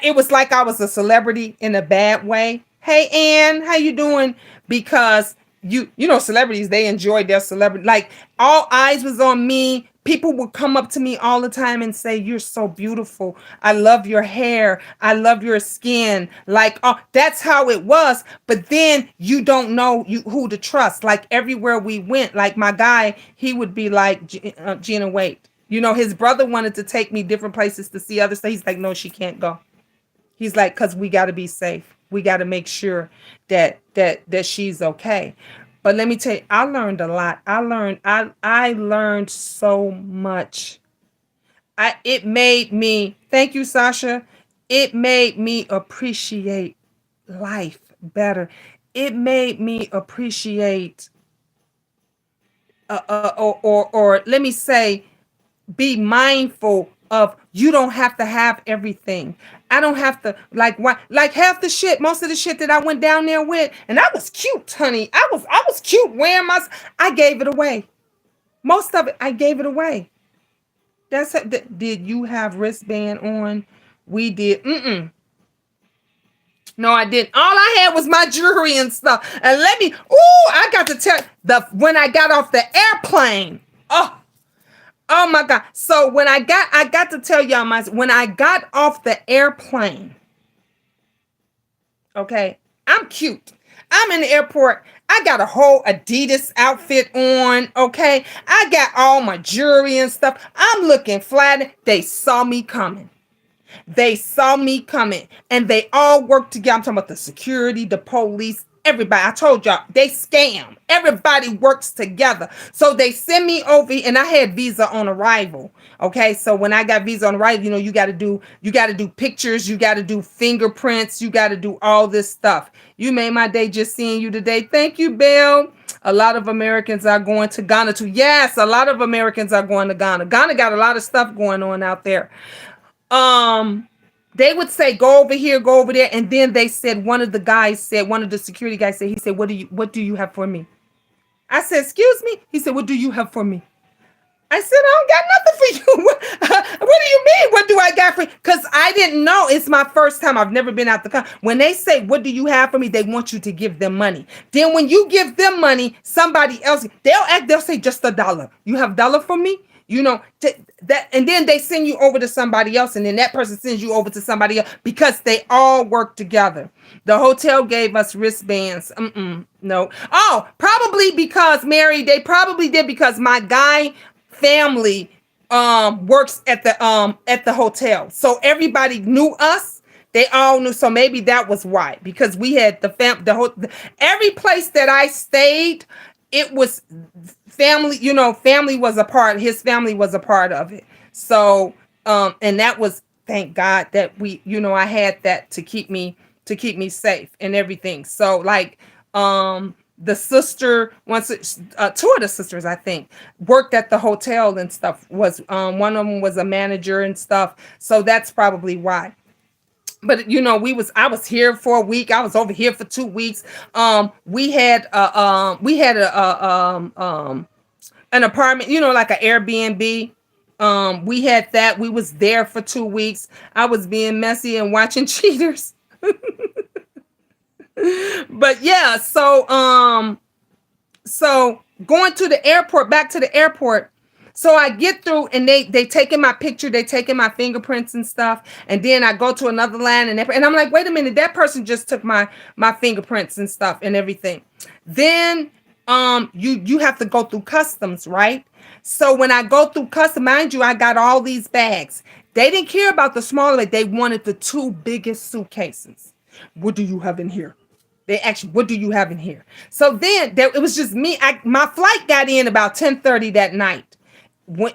Speaker 1: it was like I was a celebrity in a bad way. Hey, Ann, how you doing? Because you know, celebrities, they enjoyed their celebrity. Like all eyes was on me. People would come up to me all the time and say, "You're so beautiful. I love your hair. I love your skin." Like, oh, that's how it was. But then you don't know who to trust. Like everywhere we went, like my guy, he would be like, Gina, wait. You know, his brother wanted to take me different places to see others. So he's like, no, she can't go. He's like, because we got to be safe. We got to make sure that she's okay. But let me tell you, I learned a lot. I learned so much. It made me, thank you, Sasha. It made me appreciate life better. It made me appreciate or let me say, be mindful of, you don't have to have everything. I don't have to, like, why, like half the shit, most of the shit that I went down there with, and I was cute, honey. I was cute wearing my, I gave it away. Most of it, I gave it away. That's did you have wristband on? We did. No, I didn't. All I had was my jewelry and stuff. And let me, I got to tell when I got off the airplane. Oh my God. So when I got to tell y'all when I got off the airplane, okay, I'm cute. I'm in the airport. I got a whole Adidas outfit on, okay? I got all my jewelry and stuff. I'm looking flat. They saw me coming. They saw me coming, and they all worked together. I'm talking about the security, the police, everybody. I told y'all, they scam. Everybody works together. So they send me over, and I had visa on arrival. Okay, so when I got visa on arrival, you know, you got to do pictures, you got to do fingerprints, you got to do all this stuff. You made my day just seeing you today. Thank you, Bill. A lot of Americans are going to Ghana too. Yes, a lot of Americans are going to Ghana. Ghana got a lot of stuff going on out there. They would say, go over here, go over there. And then they said, one of the security guys said, he said, what do you have for me? I said, excuse me? He said, what do you have for me? I said, I don't got nothing for you. What do you mean? What do I got for you? Because I didn't know. It's my first time. I've never been out the country. When they say, what do you have for me? They want you to give them money. Then when you give them money, somebody else, they'll say just $1. You have $1 for me? You know, that, and then they send you over to somebody else, and then that person sends you over to somebody else because they all work together. The hotel gave us wristbands. No. Oh, probably because, Mary, they probably did because my guy family works at the hotel. So everybody knew us. They all knew. So maybe that was why, because we had every place that I stayed, it was family, you know, his family was a part of it. So, and that was, thank God that I had that to keep me safe and everything. So like, the sister, two of the sisters, I think, worked at the hotel and stuff. Was one of them was a manager and stuff. So that's probably why. But you know, I was here for a week. I was over here for 2 weeks. We had an apartment, you know, like an Airbnb. We had that. We was there for 2 weeks. I was being messy and watching cheaters. But yeah, so going to the airport, back to the airport. So I get through, and they taking my picture, they taking my fingerprints and stuff, and then I go to another line, and I'm like, wait a minute, that person just took my fingerprints and stuff and everything. Then you have to go through customs, right? So when I go through customs, mind you, I got all these bags. They didn't care about the smaller bag. They wanted the 2 biggest suitcases. What do you have in here? They actually, what do you have in here? So then it was just me. My flight got in about 10:30 that night.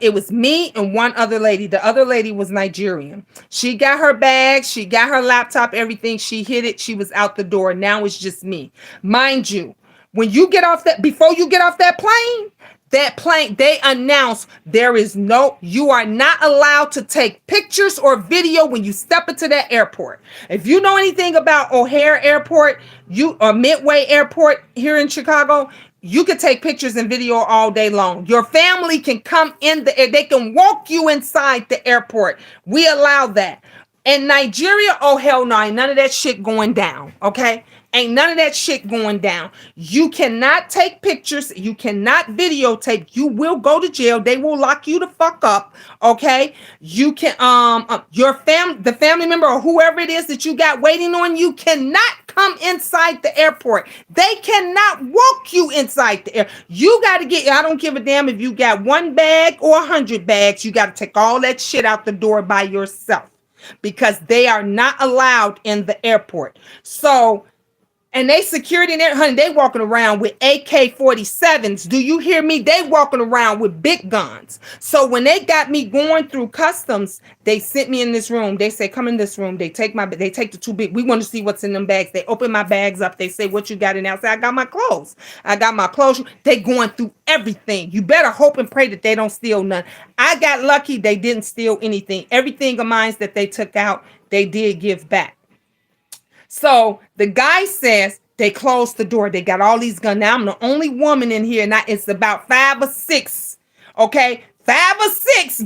Speaker 1: It was me and one other lady. The other lady was Nigerian. She got her bag, she got her laptop, everything. She hid it. She was out the door. Now it's just me. Mind you, when you get off before you get off that plane, they announce you are not allowed to take pictures or video when you step into that airport. If you know anything about O'Hare Airport, or Midway Airport here in Chicago, you can take pictures and video all day long. Your family can come in they can walk you inside the airport. We allow that. In Nigeria, oh hell no, none of that shit going down. Okay. Ain't none of that shit going down. You cannot take pictures. You cannot videotape. You will go to jail. They will lock you the fuck up. Okay. You can, the family member or whoever it is that you got waiting on you cannot come inside the airport. They cannot walk you inside the air. You got to get, I don't give a damn if you got 1 bag or 100 bags. You got to take all that shit out the door by yourself because they are not allowed in the airport. So, and they security in there, honey, they walking around with AK-47s. Do you hear me? They walking around with big guns. So when they got me going through customs, they sent me in this room. They say, come in this room. They take the 2 big. We want to see what's in them bags. They open my bags up. They say, what you got in there? I say, I got my clothes. I got my clothes. They going through everything. You better hope and pray that they don't steal none. I got lucky. They didn't steal anything. Everything of mine that they took out, they did give back. So the guy says they closed the door. They got all these guns. Now I'm the only woman in here. Now it's about 5 or 6. Okay. 5 or 6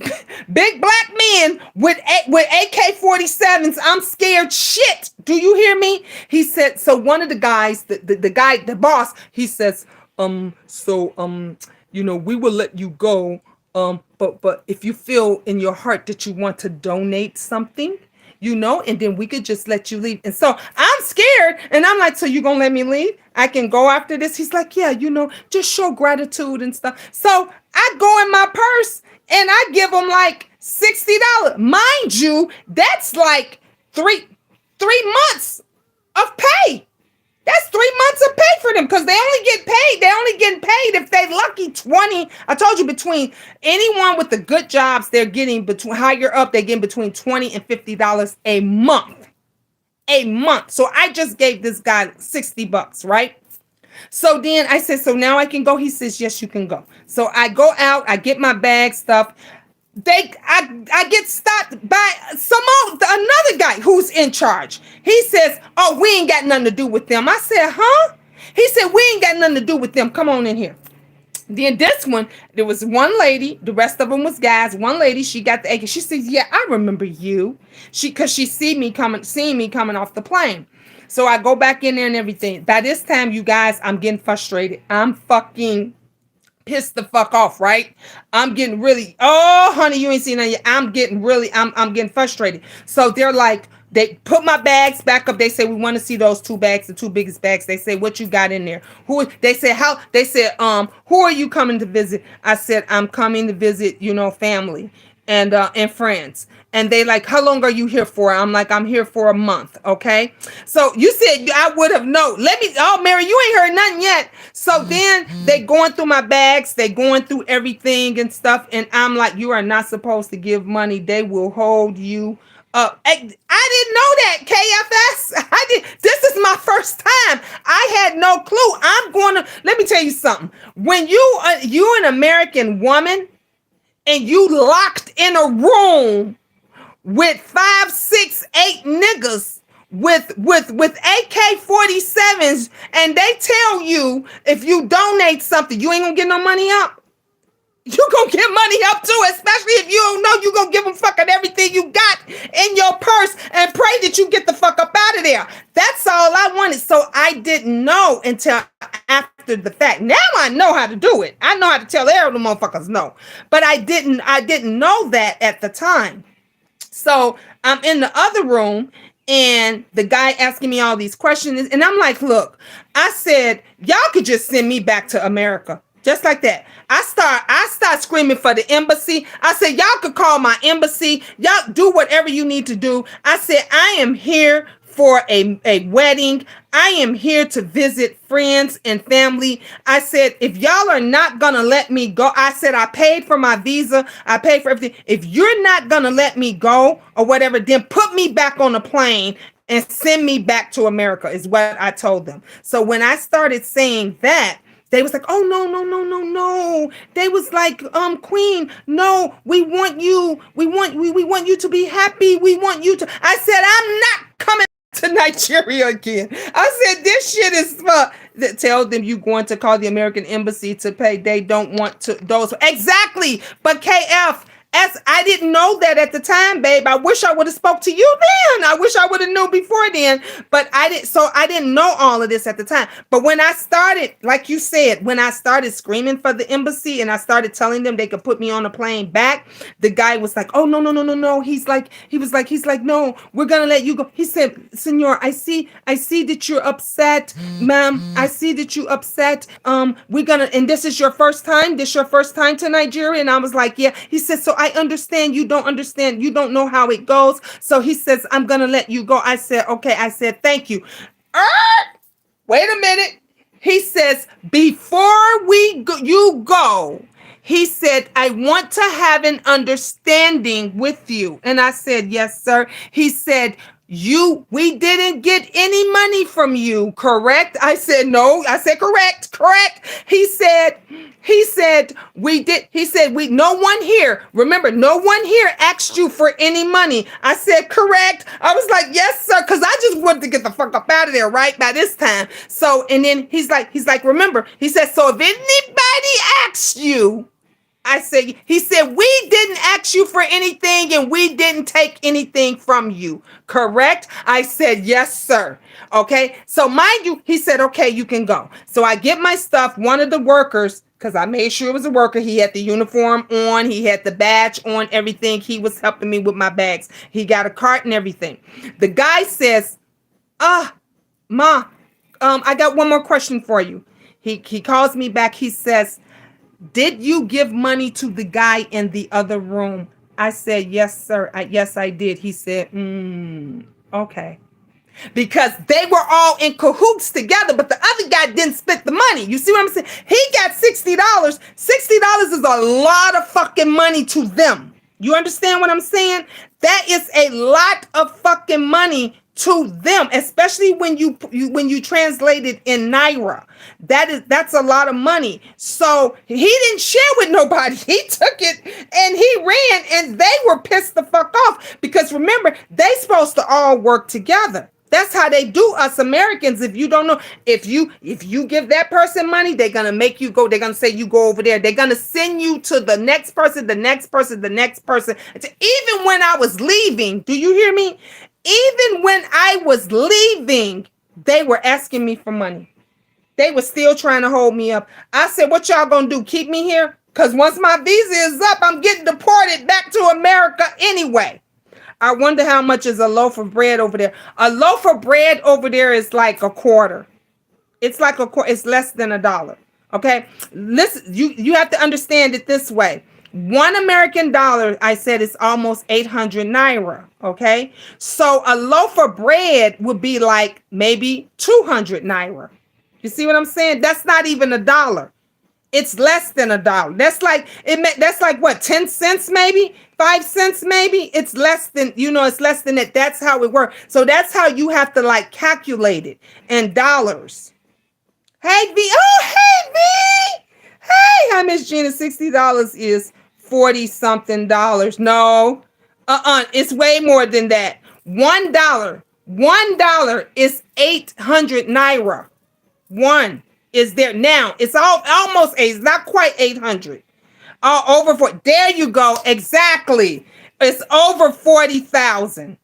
Speaker 1: big black men with AK-47s. I'm scared shit. Do you hear me? He said, so one of the guys, the guy, the boss, he says, we will let you go. But if you feel in your heart that you want to donate something, and then we could just let you leave. And so I'm scared. And I'm like, so you gonna let me leave? I can go after this? He's like, yeah, just show gratitude and stuff. So I go in my purse and I give him like $60. Mind you, that's like three months of pay. That's 3 months of pay for them because they only get paid. They only getting paid if they lucky 20. I told you between anyone with the good jobs, they're getting higher up. They're getting between $20 and $50 a month. A month. So I just gave this guy $60, right? So then I said, so now I can go. He says, yes, you can go. So I go out. I get my bag stuff. I get stopped by another guy who's in charge. He says, oh, we ain't got nothing to do with them. I said, huh? He said, we ain't got nothing to do with them. Come on in here. Then this one, there was one lady. The rest of them was guys. One lady, she got the AK. She says, yeah, I remember you. Because she seeing me coming off the plane. So I go back in there and everything. By this time, you guys, I'm getting frustrated. I'm fucking pissed the fuck off, right? I'm getting really, oh, honey, you ain't seen that yet. I'm getting frustrated. So they're like, they put my bags back up. They say, we want to see those 2 bags, the 2 biggest bags. They say, what you got in there? They said, who are you coming to visit? I said, I'm coming to visit, family and friends. And they like, how long are you here for? I'm like, I'm here for a month. Okay. So you said I would have known. Mary, you ain't heard nothing yet. So then they going through my bags. They going through everything and stuff. And I'm like, you are not supposed to give money. They will hold you up. I didn't know that, KFS. This is my first time. I had no clue. Let me tell you something. When you an American woman and you locked in a room with 5, 6, 8 niggas with AK-47s, and they tell you if you donate something, you ain't gonna get no money up. You gonna get money up too, especially if you don't know you gonna give them fucking everything you got in your purse and pray that you get the fuck up out of there. That's all I wanted. So I didn't know until after the fact. Now I know how to do it. I know how to tell every motherfuckers no. But I didn't know that at the time. So I'm in the other room and the guy asking me all these questions. And I'm like, look, I said, y'all could just send me back to America. Just like that. I start screaming for the embassy. I said, y'all could call my embassy. Y'all do whatever you need to do. I said, I am here for a wedding. I am here to visit friends and family. I said, if y'all are not going to let me go, I said, I paid for my visa. I paid for everything. If you're not going to let me go or whatever, then put me back on a plane and send me back to America is what I told them. So when I started saying that, they was like, oh, no. They was like, Queen, no, we want you. We want you to be happy. We want you to. I said, I'm not coming to Nigeria again. I said, this shit is tell them you going to call the American embassy to pay. They don't want to those. Exactly. But KF, As I didn't know that at the time, babe. I wish I would have spoke to you then. I wish I would have knew before then, but I didn't. So I didn't know all of this at the time. But when I started, like you said, when I started screaming for the embassy and I started telling them they could put me on a plane back, the guy was like, "Oh, no, no, no, no, no." He's like, "No, we're gonna let you go." He said, "Senor, I see that you're upset, ma'am. I see that you're upset. We're gonna, and this is your first time. This your first time to Nigeria." And I was like, "Yeah." He said, "So I understand you don't understand. You don't know how it goes." So he says, "I'm gonna let you go." I said, "Okay." I said, "Thank you." Wait a minute. He says, "Before you go," he said, "I want to have an understanding with you." And I said, "Yes, sir." He said, we didn't get any money from you, correct?" I said, "No." I said, correct. He said, "We did." He said, no one here, remember, no one here asked you for any money." I said, "Correct." I was like, "Yes, sir." Cause I just wanted to get the fuck up out of there right by this time. So, and then he's like, "Remember," he said, "So if anybody asks you," he said, "We didn't ask you for anything and we didn't take anything from you, correct?" I said, "Yes, sir." Okay. So mind you, he said, "Okay, you can go." So I get my stuff. One of the workers, because I made sure it was a worker, he had the uniform on, he had the badge on, everything. He was helping me with my bags. He got a cart and everything. The guy says, Ma, I got one more question for you." He calls me back. He says, "Did you give money to the guy in the other room?" I said, "Yes, sir. Yes, I did." He said, "Okay." Because they were all in cahoots together, but the other guy didn't split the money. You see what I'm saying? He got $60. $60 is a lot of fucking money to them. You understand what I'm saying? That is a lot of fucking money to them, especially when you translate it in naira. That's a lot of money. So he didn't share with nobody. He took it and he ran, and they were pissed the fuck off because remember, they supposed to all work together. That's how they do us Americans. If you don't know, if you give that person money, they're gonna make you go. They're gonna say you go over there. They're gonna send you to the next person, the next person, the next person. Even when I was leaving, do you hear me? Even when I was leaving, they were asking me for money. They were still trying to hold me up. I said, "What y'all gonna do? Keep me here? Because once my visa is up, I'm getting deported back to America anyway." I wonder how much is a loaf of bread over there. A loaf of bread over there is like a quarter. It's like a quarter. It's less than $1. Okay. Listen, you have to understand it this way. $1 American, I said, is almost 800 naira. Okay. So a loaf of bread would be like maybe 200 naira. You see what I'm saying? That's not even $1. It's less than $1. That's like that's like what, 10 cents maybe, 5 cents maybe. It's less than, it's less than that. That's how it works. So that's how you have to like calculate it in dollars. Hey V, oh hey V, hey, hi Miss Gina. $60 is 40 something dollars. No, it's way more than that. $1 is 800 naira. One is there now. It's almost it's not quite 800. Over for there you go. Exactly. It's over 40,000.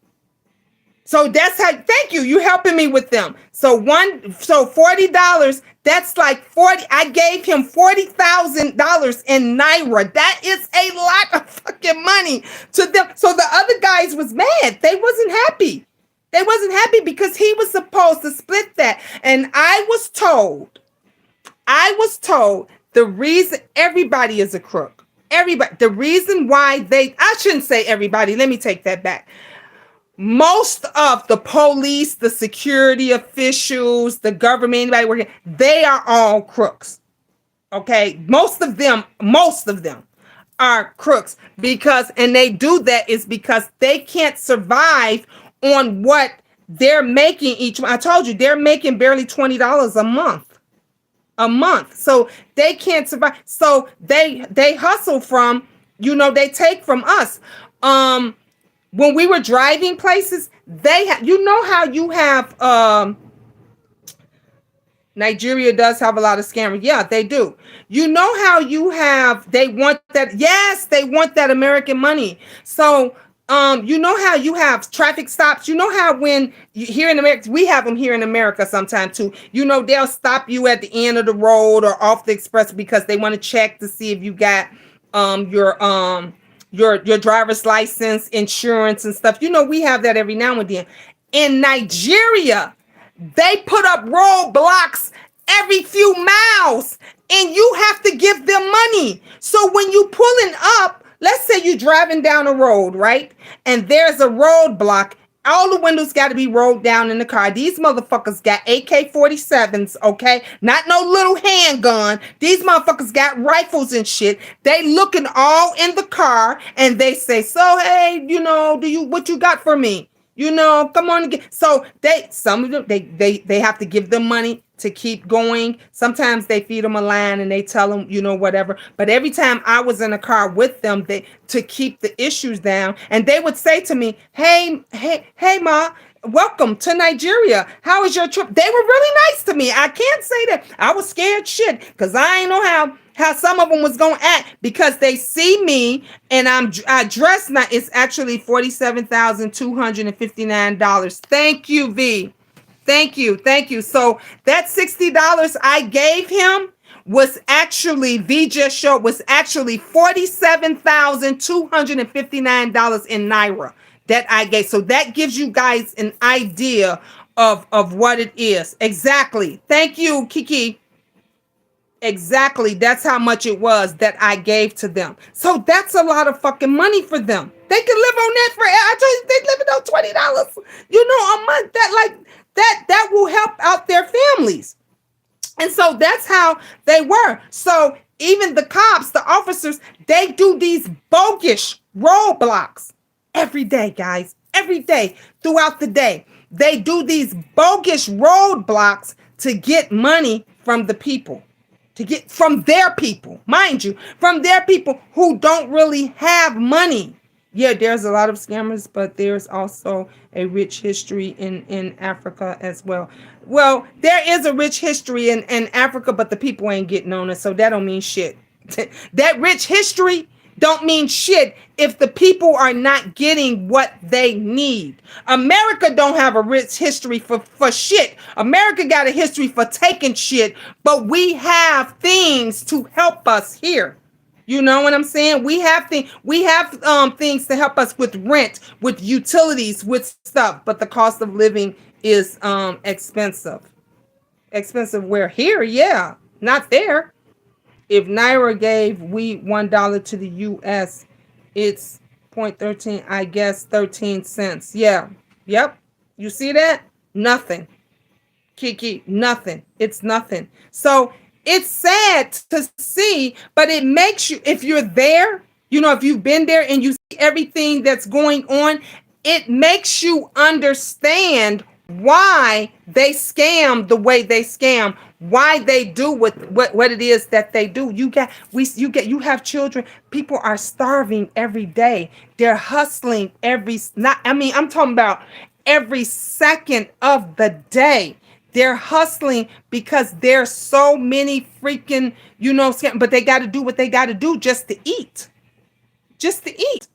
Speaker 1: So that's how, thank you. You helping me with them. So $40, that's like 40. I gave him $40,000 in naira. That is a lot of fucking money to them. So the other guys was mad. They wasn't happy. They wasn't happy because he was supposed to split that. And I was told the reason everybody is a crook. Everybody. The reason why I shouldn't say everybody. Let me take that back. Most of the police, the security officials, the government, anybody working, they are all crooks. Okay. Most of them are crooks and they do that is because they can't survive on what they're making each month. I told you they're making barely $20 a month. So they can't survive. So they hustle from, they take from us. When we were driving places, how you have Nigeria does have a lot of scammers. Yeah, they do. You know how you have, they want that. Yes, they want that American money. So, you know how you have traffic stops. You know how when you, here in America, we have them here in America sometimes too. You know, they'll stop you at the end of the road or off the express because they want to check to see if you got your driver's license, insurance and stuff. You know, we have that every now and then. In Nigeria, they put up roadblocks every few miles and you have to give them money. So when you pulling up, let's say you're driving down a road, right? And there's a roadblock. All the windows got to be rolled down in the car. These motherfuckers got AK-47s, okay? Not no little handgun. These motherfuckers got rifles and shit. They looking all in the car and they say, so, hey, you know, what you got for me? You know, come on again. So some of them, they have to give them money to keep going. Sometimes they feed them a line and they tell them, you know, whatever. But every time I was in a car with them, to keep the issues down, and they would say to me, hey, ma, welcome to Nigeria. How was your trip? They were really nice to me. I can't say that. I was scared shit because I ain't know how some of them was going to act because they see me and I dress now. It's actually $47,259. Thank you, V. Thank you. So that $60 I gave him was actually, V just showed, was actually $47,259 in Naira that I gave. So that gives you guys an idea of what it is. Exactly. Thank you, Kiki. Exactly. That's how much it was that I gave to them. So that's a lot of fucking money for them. They can live on that for, I told you, they living on $20, you know, a month. That will help out their families. And so that's how they were. So even the cops, the officers, they do these bogus roadblocks every day, guys, every day throughout the day. They do these bogus roadblocks to get money from the people. To get from their people, mind you, from their people who don't really have money. Yeah, there's a lot of scammers, but there's also a rich history in Africa as well. Well, there is a rich history in Africa, but the people ain't getting on it, so that don't mean shit. That rich history don't mean shit if the people are not getting what they need. America don't have a rich history for shit. America got a history for taking shit, but we have things to help us here. You know what I'm saying? We have things to help us with rent, with utilities, with stuff, but the cost of living is expensive. Expensive where? Here, yeah, not there. If Naira gave we $1 to the US, it's 0.13, I guess 13 cents. Yeah. Yep. You see that? Nothing. Kiki, nothing. It's nothing. So it's sad to see, but it makes you, if you're there, you know, if you've been there and you see everything that's going on, it makes you understand why they scam the way they scam, why they do what it is that they do. You have children. People are starving every day. They're hustling I'm talking about every second of the day. They're hustling because there's so many freaking, you know, but they got to do what they got to do just to eat. Just to eat.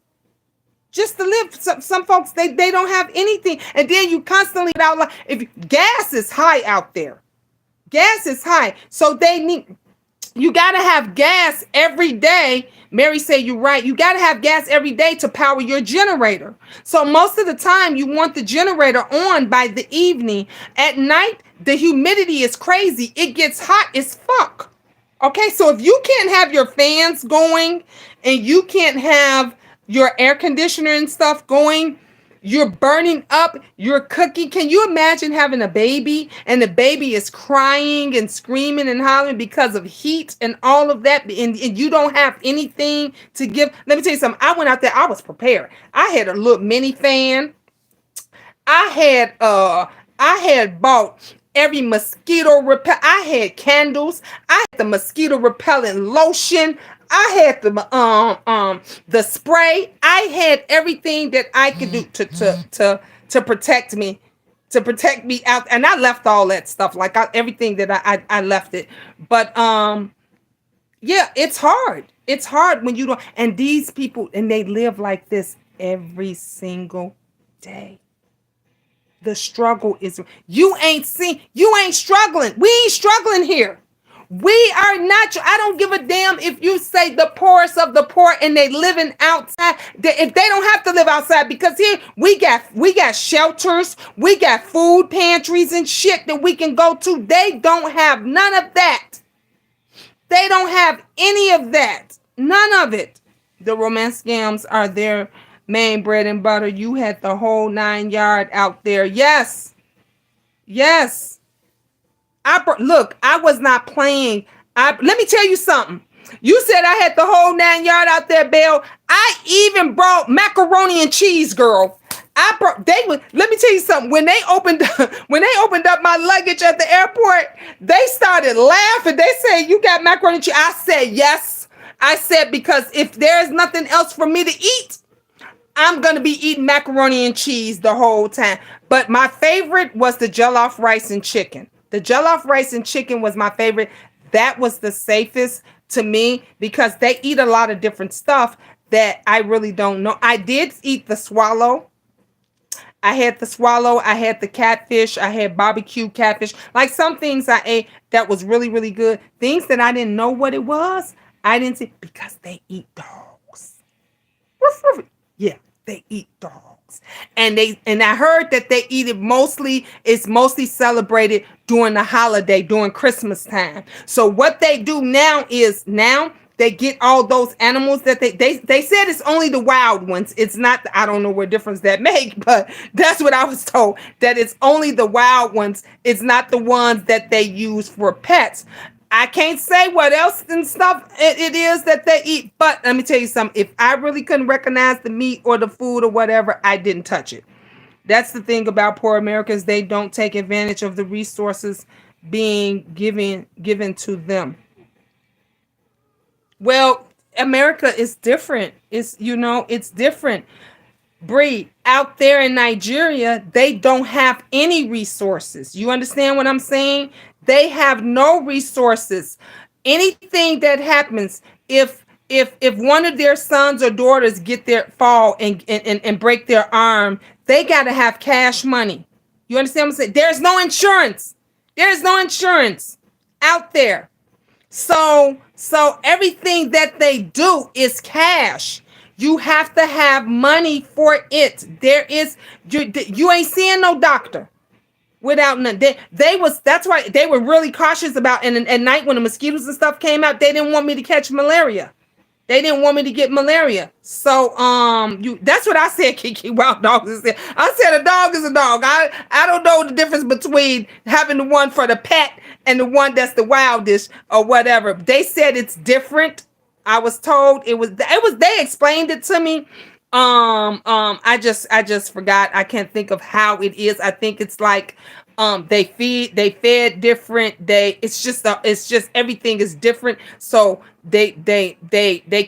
Speaker 1: Just to live. Some folks, they don't have anything. And then you constantly out like, if gas is high out there. Gas is high. So you got to have gas every day. Mary said, you're right. You got to have gas every day to power your generator. So most of the time you want the generator on by the evening. At night, the humidity is crazy. It gets hot as fuck. Okay. So if you can't have your fans going and you can't have your air conditioner and stuff going, you're burning up your cookie. Can you imagine having a baby and the baby is crying and screaming and hollering because of heat and all of that, and you don't have anything to give? Let me tell you something. I went out there. I was prepared. I had a little mini fan. I had bought every mosquito repellent. I had candles. I had the mosquito repellent lotion. I had the spray. I had everything that I could do to protect me. to protect me out. And I left all that stuff, like everything that I left it. But yeah, it's hard. It's hard when you don't. And these people, and they live like this every single day. The struggle is, you ain't struggling. We ain't struggling here. We are not. I don't give a damn if you say the poorest of the poor and they living outside. If they don't have to live outside, because here we got shelters, we got food pantries and shit that we can go to. They don't have none of that. They don't have any of that. None of it. The romance scams are their main bread and butter. You had the whole 9 yard out there. Yes. Yes. Look, I was not playing. Let me tell you something. You said I had the whole 9 yard out there, Belle. I even brought macaroni and cheese, girl. Let me tell you something. When they opened up my luggage at the airport, they started laughing. They said, "You got macaroni and cheese?" I said, "Yes." I said, because if there's nothing else for me to eat, I'm gonna be eating macaroni and cheese the whole time. But my favorite was the jollof rice and chicken. The jollof rice and chicken was my favorite. That was the safest to me because they eat a lot of different stuff that I really don't know. I did eat the swallow. I had the swallow. I had the catfish. I had barbecue catfish. Like some things I ate that was really, really good. Things that I didn't know what it was, I didn't see because they eat dogs. Yeah, they eat dogs. And I heard that they eat it it's mostly celebrated during the holiday, during Christmas time. So what they do now is they get all those animals that they said it's only the wild ones. It's not, I don't know what difference that make, but that's what I was told, that it's only the wild ones. It's not the ones that they use for pets. I can't say what else and stuff it is that they eat, but let me tell you something. If I really couldn't recognize the meat or the food or whatever, I didn't touch it. That's the thing about poor Americans. They don't take advantage of the resources being given to them. Well, America is different. It's different. Bree, out there in Nigeria, they don't have any resources. You understand what I'm saying? They have no resources. Anything that happens, if one of their sons or daughters fall and break their arm, they got to have cash money. You understand what I'm saying? There's no insurance. There's no insurance out there. So everything that they do is cash. You have to have money for it. You ain't seeing no doctor without none. That's why they were really cautious about, and at night when the mosquitoes and stuff came out, they didn't want me to catch malaria. They didn't want me to get malaria. So that's what I said, Kiki. Wild dogs is there. I said a dog is a dog. I don't know the difference between having the one for the pet and the one that's the wildest or whatever. They said it's different. I was told it was they explained it to me. I just forgot. I can't think of how it is. I think it's like they fed different. It's just everything is different. So they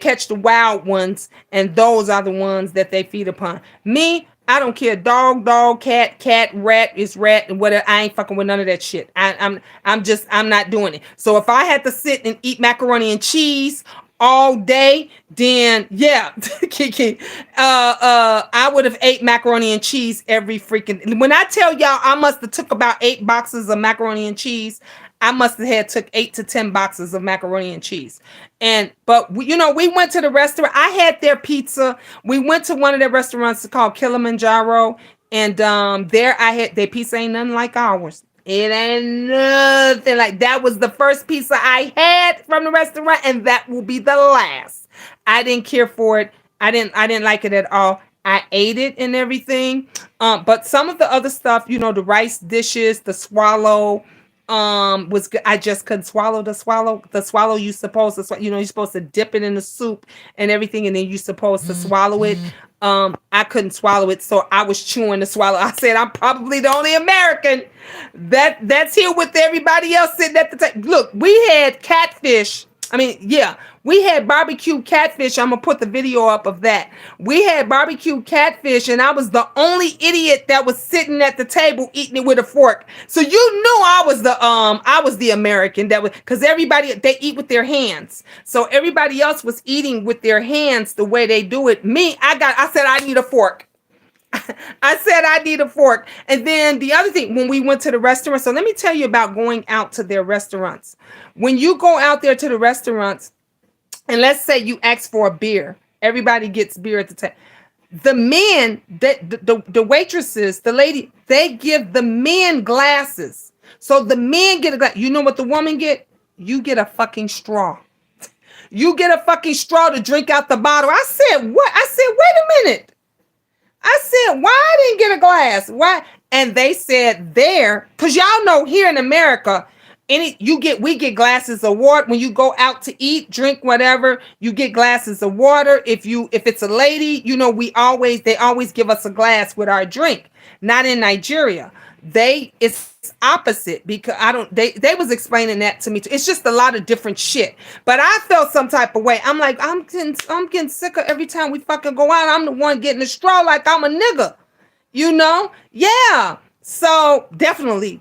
Speaker 1: catch the wild ones, and those are the ones that they feed upon. Me, I don't care. Dog, cat, rat is rat, and whatever. I ain't fucking with none of that shit. I'm not doing it. So if I had to sit and eat macaroni and cheese all day, then yeah, Kiki, I would have ate macaroni and cheese every freaking. When I tell y'all, I must have took about 8 boxes of macaroni and cheese. I must have took 8 to 10 boxes of macaroni and cheese. But we went to the restaurant. I had their pizza. We went to one of their restaurants called Kilimanjaro, and there I had their pizza. Ain't nothing like ours. It ain't nothing like that. Was the first pizza I had from the restaurant, and that will be the last. I didn't care for it. I didn't like it at all. I ate it and everything. But some of the other stuff, the rice dishes, the swallow, was good. I just couldn't swallow the swallow. The swallow you're supposed to, you're supposed to dip it in the soup and everything, and then you're supposed to swallow it. I couldn't swallow it, so I was chewing the swallow. I said, I'm probably the only American that's here with everybody else sitting at the table. Look, we had catfish. I mean, yeah, We had barbecue catfish. I'm gonna put the video up of that. We had barbecue catfish, and I was the only idiot that was sitting at the table eating it with a fork. So you knew I was the American that was, because everybody, they eat with their hands. So everybody else was eating with their hands the way they do it. Me, I said I need a fork. I said I need a fork. And then the other thing, when we went to the restaurant, so let me tell you about going out to their restaurants. When you go out there to the restaurants, and let's say you ask for a beer, everybody gets beer at the table. The men, the waitresses, the lady, they give the men glasses. So the men get a glass. You know what the woman get? You get a fucking straw. You get a fucking straw to drink out the bottle. I said, what? I said, wait a minute. I said, why I didn't get a glass? Why? And they said there, because y'all know here in America, we get glasses of water when you go out to eat, drink, whatever, you get glasses of water. If it's a lady, you know, they always give us a glass with our drink. Not in Nigeria. It's opposite, because they was explaining that to me too. It's just a lot of different shit. But I felt some type of way. I'm like, I'm getting sick of every time we fucking go out. I'm the one getting the straw like I'm a nigga. You know? Yeah. So definitely,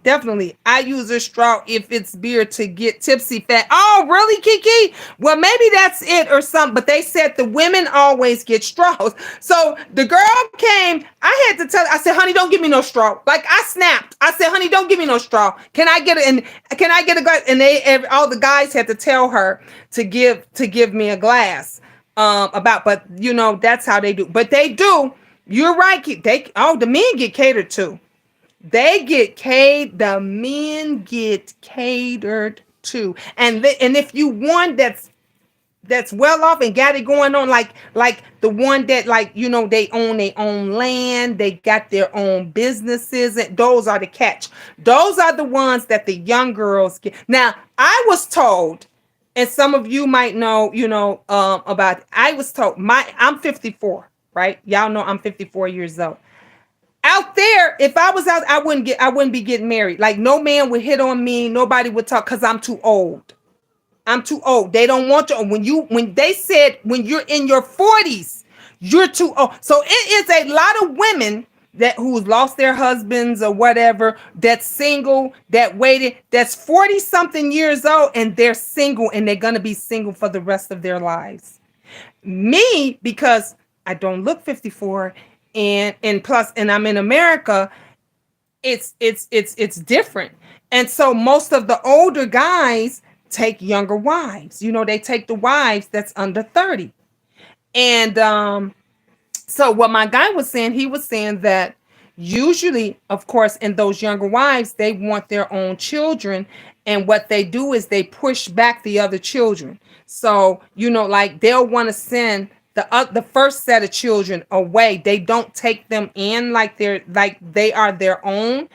Speaker 1: I use a straw if it's beer to get tipsy fat. Oh, really, Kiki? Well, maybe that's it or something. But they said the women always get straws. So the girl came. I had to tell her, I said, honey, don't give me no straw. Like, I snapped. I said, honey, don't give me no straw. Can I get it? And can I get a glass? And all the guys had to tell her to give me a glass. But you know, that's how they do. But they do. You're right. The men get catered to. The men get catered to. And if you one that's well off and got it going on, like the one that, like, you know, they own their own land, they got their own businesses, and those are the catch. Those are the ones that the young girls get. Now, I was told, and some of you might know, you know, about, I was told, I'm 54, right? Y'all know I'm 54 years old. Out there, if I was out, I wouldn't be getting married. Like, no man would hit on me. Nobody would talk, because I'm too old. I'm too old. They don't want you. When they said when you're in your 40s, you're too old. So it is a lot of women who's lost their husbands or whatever, that's single, that waited, that's 40 something years old, and they're single, and they're gonna be single for the rest of their lives. Me, because I don't look 54. And plus, and I'm in America, it's different. And so most of the older guys take younger wives. You know, they take the wives that's under 30. And so what my guy was saying, he was saying that usually, of course, in those younger wives, they want their own children. And what they do is they push back the other children. So, you know, like, they'll want to send the first set of children away. They don't take them in like they are their own,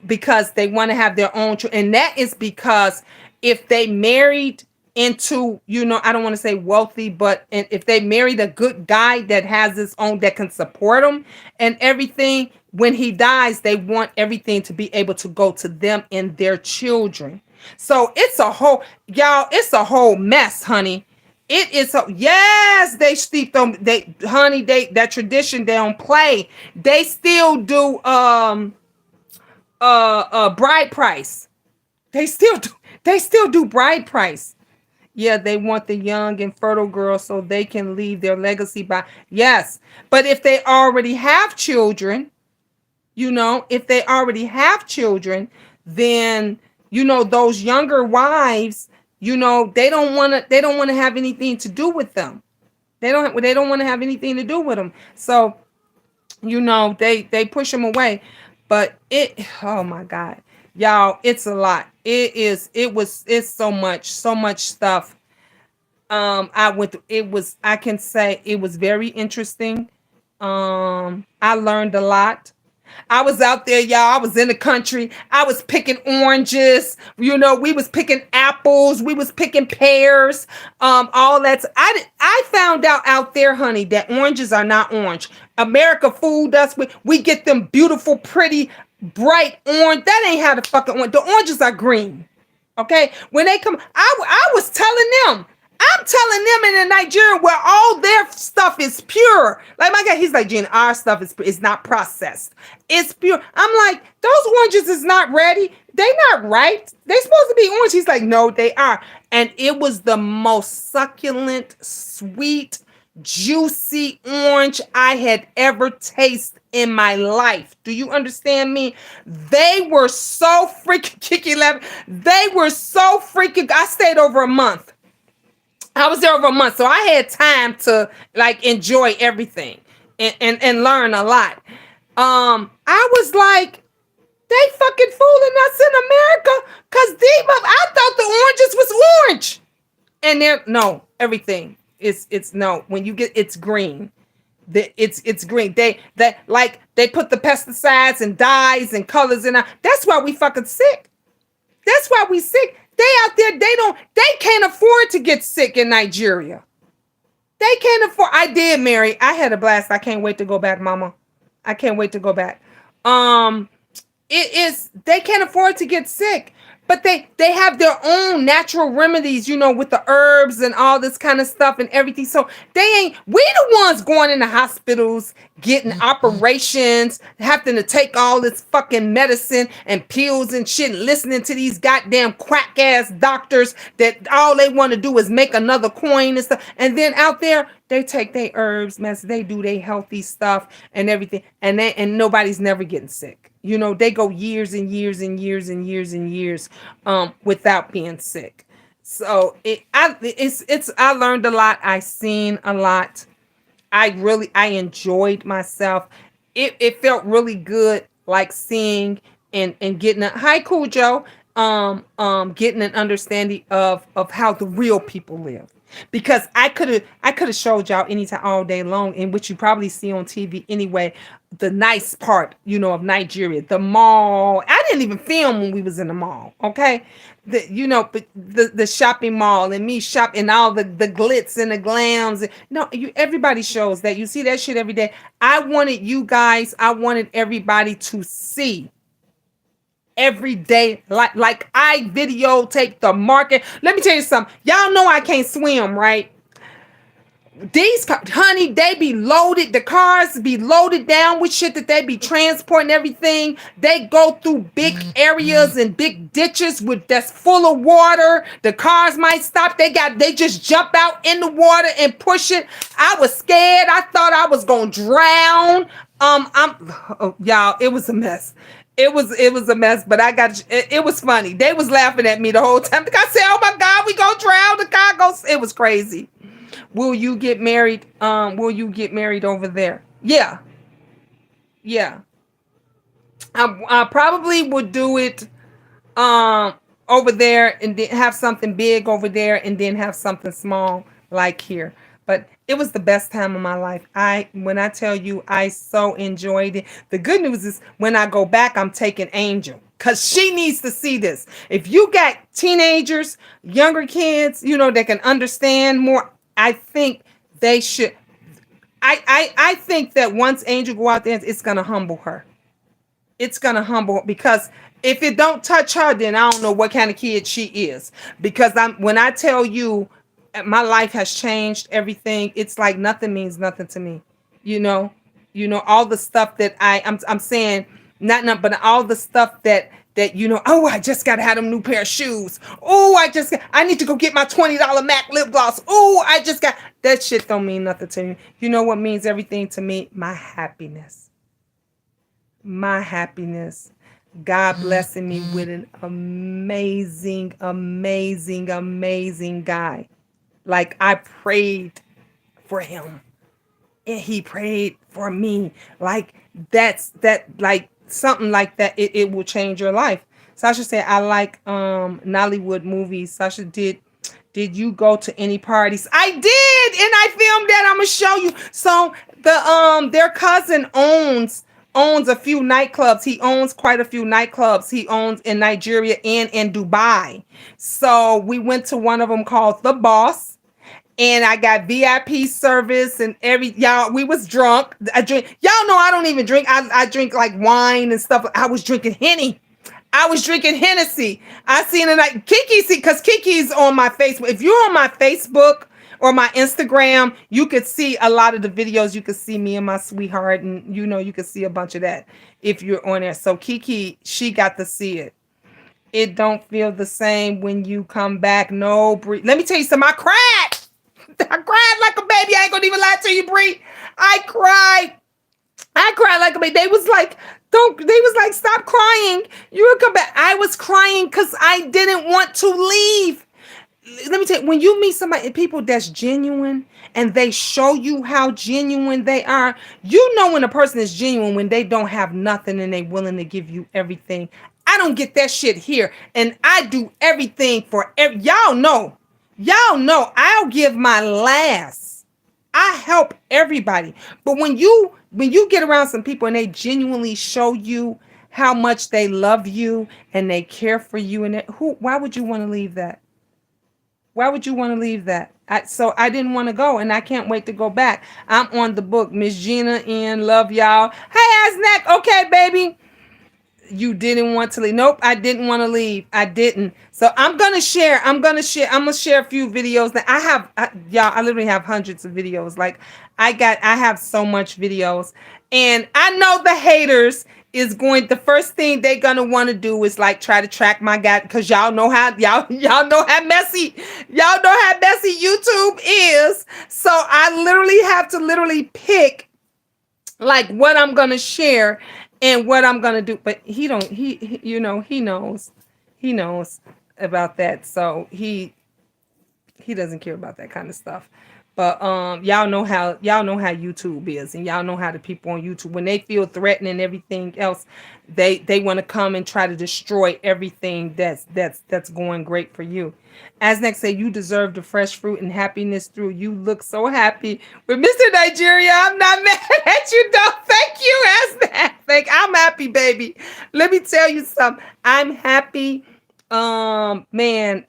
Speaker 1: because they want to have their own children. And that is because if they married into, you know, I don't want to say wealthy, but if they married a good guy that has his own, that can support them and everything, when he dies, they want everything to be able to go to them and their children. So it's a whole mess, honey. It is yes, they steep them. That tradition, they don't play. They still do bride price. They still do bride price. Yeah, they want the young and fertile girls so they can leave their legacy by. Yes, but if they already have children, you know, then, you know, those younger wives, you know, they don't want to have anything to do with them. They don't want to have anything to do with them. So, you know, they push them away. But oh my God, y'all, it's a lot. It's so much stuff. I can say it was very interesting. I learned a lot. I was out there, y'all. I was in the country. I was picking oranges. You know, we was picking apples. We was picking pears. All that. I found out there, honey, that oranges are not orange. America fooled us. We get them beautiful, pretty, bright orange. That ain't how the fucking orange. The oranges are green. Okay. When they come, I was telling them. I'm telling them in Nigeria where all their stuff is pure. Like my guy, he's like, Gina, our stuff is not processed. It's pure. I'm like, those oranges is not ready. They not right. They supposed to be orange. He's like, no, they are. And it was the most succulent, sweet, juicy orange I had ever tasted in my life. Do you understand me? They were so freaking Kiki Lab. They were so freaking. I stayed over a month. I was there over a month, so I had time to like enjoy everything and learn a lot. I was like, they fucking fooling us in America because I thought the oranges was orange, and they're no everything. It's no when you get it's green. It's green. They put the pesticides and dyes and colors in. That's why we fucking sick. That's why we sick. They out there, they can't afford to get sick in Nigeria. They can't afford. I did, Mary. I had a blast. I can't wait to go back, Mama. I can't wait to go back. They can't afford to get sick. But they have their own natural remedies, you know, with the herbs and all this kind of stuff and everything. So we the ones going in the hospitals, getting operations, having to take all this fucking medicine and pills and shit, listening to these goddamn quack ass doctors that all they want to do is make another coin and stuff. And then out there, they take their herbs, they do their healthy stuff and everything, and nobody's never getting sick. You know, they go years and years and years and years and years without being sick. So I learned a lot. I seen a lot. I enjoyed myself. It felt really good, like seeing and getting hi Cool Joe, getting an understanding of how the real people live. Because I could have showed y'all anytime all day long, in which you probably see on TV anyway, the nice part, you know, of Nigeria, the mall. I didn't even film when we was in the mall, okay? But the shopping mall and me shopping all the glitz and the glams. No, everybody shows that. You see that shit every day. I wanted everybody to see every day, like I videotape the market. Let me tell you something. Y'all know I can't swim, right? These honey, they be loaded. The cars be loaded down with shit that they be transporting everything. They go through big areas and big ditches that's full of water. The cars might stop. They just jump out in the water and push it. I was scared. I thought I was gonna drown. Y'all, it was a mess. It was a mess, but it was funny. They was laughing at me the whole time. I said, "Oh my God, we gonna drown." The car goes. It was crazy. Will you get married? Will you get married over there? Yeah. I probably would do it over there and then have something big over there and then have something small like here. But it was the best time of my life. When I tell you, I so enjoyed it. The good news is when I go back, I'm taking Angel because she needs to see this. If you got teenagers, younger kids, you know, that can understand more, I think they should. I think that once Angel go out there, it's going to humble her. It's going to humble her because if it don't touch her, then I don't know what kind of kid she is. Because when I tell you, my life has changed everything. It's like nothing means nothing to me. You know, all the stuff that I'm saying, but all the stuff that you know, oh, I just got to have them new pair of shoes. Oh, I need to go get my $20 MAC lip gloss. Oh, that shit don't mean nothing to me. You know what means everything to me? My happiness. My happiness. God blessing me with an amazing, amazing, amazing guy. Like I prayed for him and he prayed for me. Like like something like that. It will change your life. Sasha said, I like Nollywood movies. Sasha, did you go to any parties? I did, and I filmed that. I'm gonna show you. So their cousin owns a few nightclubs. He owns quite a few nightclubs. He owns in Nigeria and in Dubai. So we went to one of them called The Boss. And I got VIP service and y'all, we was drunk. I drink. Y'all know I don't even drink. I drink like wine and stuff. I was drinking Henny. I was drinking Hennessy. I seen it like Kiki, see, because Kiki's on my Facebook. If you're on my Facebook or my Instagram, you could see a lot of the videos. You could see me and my sweetheart, and you could see a bunch of that if you're on there. So Kiki, she got to see it. It don't feel the same when you come back. No, Bree. Let me tell you something. I cried. I cried like a baby. I ain't gonna even lie to you, Bree. I cried. I cried like a baby. They was like, stop crying. You will come back. I was crying because I didn't want to leave. Let me tell you, when you meet somebody, people that's genuine and they show you how genuine they are, you know when a person is genuine when they don't have nothing and they willing to give you everything. I don't get that shit here. And I do everything for y'all know. Y'all know I'll give my last. I help everybody. But when you get around some people and they genuinely show you how much they love you and they care for you, and why would you want to leave that? Why would you want to leave that? So I didn't want to go, and I can't wait to go back. I'm on the book. Miss Gina in, love y'all. Hey, Asnack. Okay, baby. You didn't want to leave. Nope, I didn't want to leave. I didn't. So I'm gonna share a few videos that y'all. I literally have hundreds of videos. Like I have so much videos, and I know the haters is the first thing they're gonna want to do is like try to track my guy, because y'all know how messy YouTube is. So I literally have to pick like what I'm gonna share and what I'm gonna do. But he knows about that. So he doesn't care about that kind of stuff. But y'all know how YouTube is, and y'all know how the people on YouTube, when they feel threatened and everything else, they want to come and try to destroy everything that's going great for you. As next say, you deserve the fresh fruit and happiness through. You look so happy with Mr. Nigeria. I'm not mad at you, though. Thank you, Asnack. I'm happy, baby. Let me tell you something. I'm happy. Man,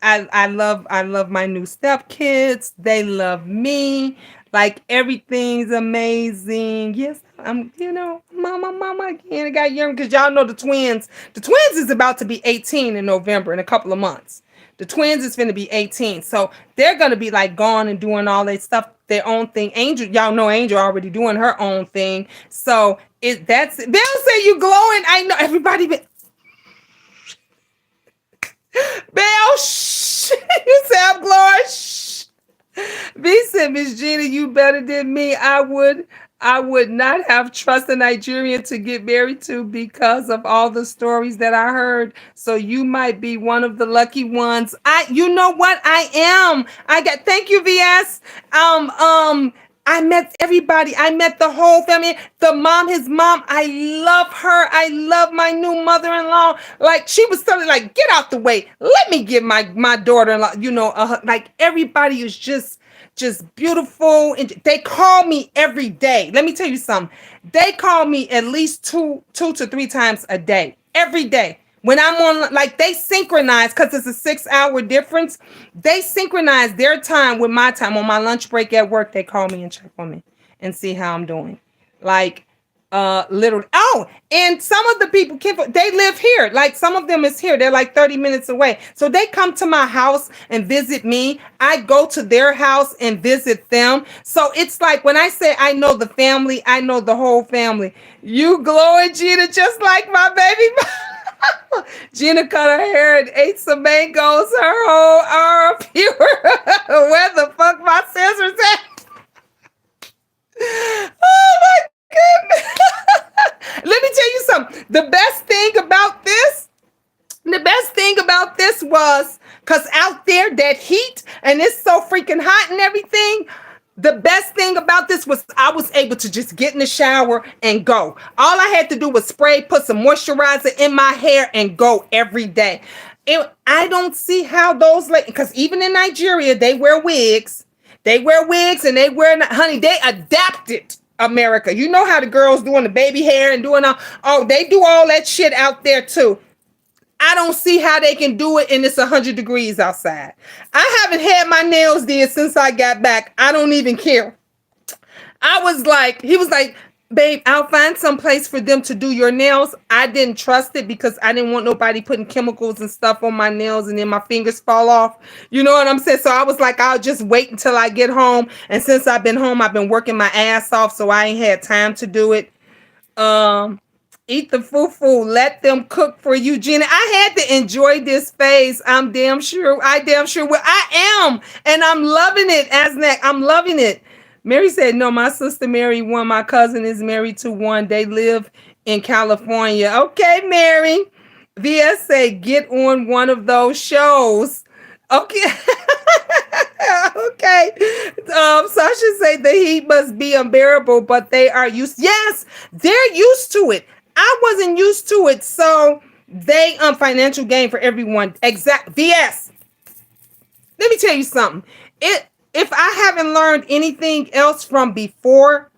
Speaker 1: I love my new stepkids. They love me. Like everything's amazing. Yes, mama again. I got young, because y'all know the twins. The twins is about to be 18 in November, in a couple of months. The twins is finna be 18. So they're gonna be like gone and doing all that stuff, their own thing. Angel, y'all know Angel already doing her own thing. So they'll say you glowing. I know everybody been. Bell, shh. You say I'm glowing. Shh. B said, Miss Gina, you better than me. I would not have trusted Nigeria to get married to because of all the stories that I heard. So you might be one of the lucky ones. You know what? I am. Thank you, VS. I met everybody. I met the whole family. His mom. I love her. I love my new mother-in-law. Like, she was telling, like, get out the way. Let me get my daughter-in-law, like everybody is just beautiful. And they call me every day. Let me tell you something. They call me at least two to three times a day, every day. When I'm on, like, they synchronize, because it's a 6-hour difference. They synchronize their time with my time. On my lunch break at work, they call me and check on me and see how I'm doing. Like, literally. Oh, and some of the people, they live here. Like, some of them is here. They're like 30 minutes away. So they come to my house and visit me. I go to their house and visit them. So it's like, when I say I know the family, I know the whole family. You glowing, Gina, just like my baby. Gina cut her hair and ate some mangoes. Her whole arm pure. Where the fuck my scissors at? Oh my goodness. Let me tell you something. The best thing about this was, because out there, that heat, and it's so freaking hot and everything. The best thing about this was I was able to just get in the shower and go. All I had to do was put some moisturizer in my hair and go every day. I don't see how those, because even in Nigeria, they wear wigs. They wear wigs and honey, they adapted America. You know how the girls doing the baby hair and doing they do all that shit out there too. I don't see how they can do it, and it's 100 degrees outside. I haven't had my nails did since I got back. I don't even care. He was like, babe, I'll find some place for them to do your nails. I didn't trust it because I didn't want nobody putting chemicals and stuff on my nails and then my fingers fall off. You know what I'm saying? So I was like, I'll just wait until I get home. And since I've been home, I've been working my ass off, so I ain't had time to do it. Um, Eat the fufu. Let them cook for you, Gina. I had to enjoy this phase. I'm damn sure. I damn sure will. I am, and I'm loving it. Asnak, I'm loving it. Mary said, "No, my sister married one. My cousin is married to one. They live in California." Okay, Mary. VS say, "Get on one of those shows." Okay. Okay. Sasha say the heat must be unbearable, but they are used. Yes, they're used to it. I wasn't used to it, so they financial gain for everyone. Exact. VS. Let me tell you something. If I haven't learned anything else from before,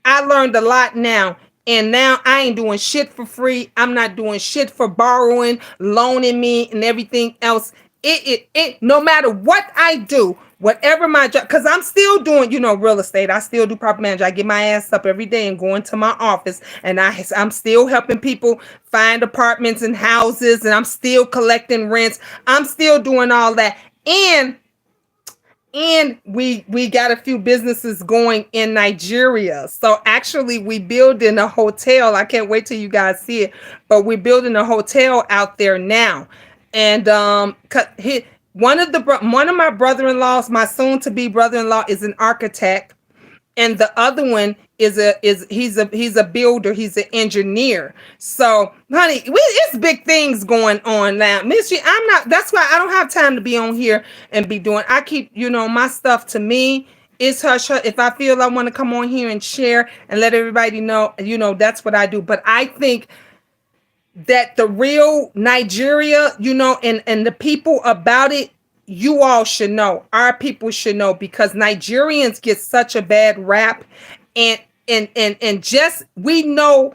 Speaker 1: I learned a lot now. And now I ain't doing shit for free. I'm not doing shit for borrowing, loaning me, and everything else. No matter what I do, whatever my job, because I'm still doing, real estate. I still do property management. I get my ass up every day and go into my office, and I'm still helping people find apartments and houses, and I'm still collecting rents. I'm still doing all that. And we got a few businesses going in Nigeria. So actually we building a hotel. I can't wait till you guys see it. But we're building a hotel out there now. And one of my brother-in-laws, my soon-to-be brother-in-law, is an architect. And the other one he's a builder, he's an engineer. So honey, it's big things going on now. Missy, that's why I don't have time to be on here and be doing. I keep my stuff to me. It's hush. If I feel I want to come on here and share and let everybody know, that's what I do. But I think that the real Nigeria, and the people about it, you all should know. Our people should know, because Nigerians get such a bad rap, and just we know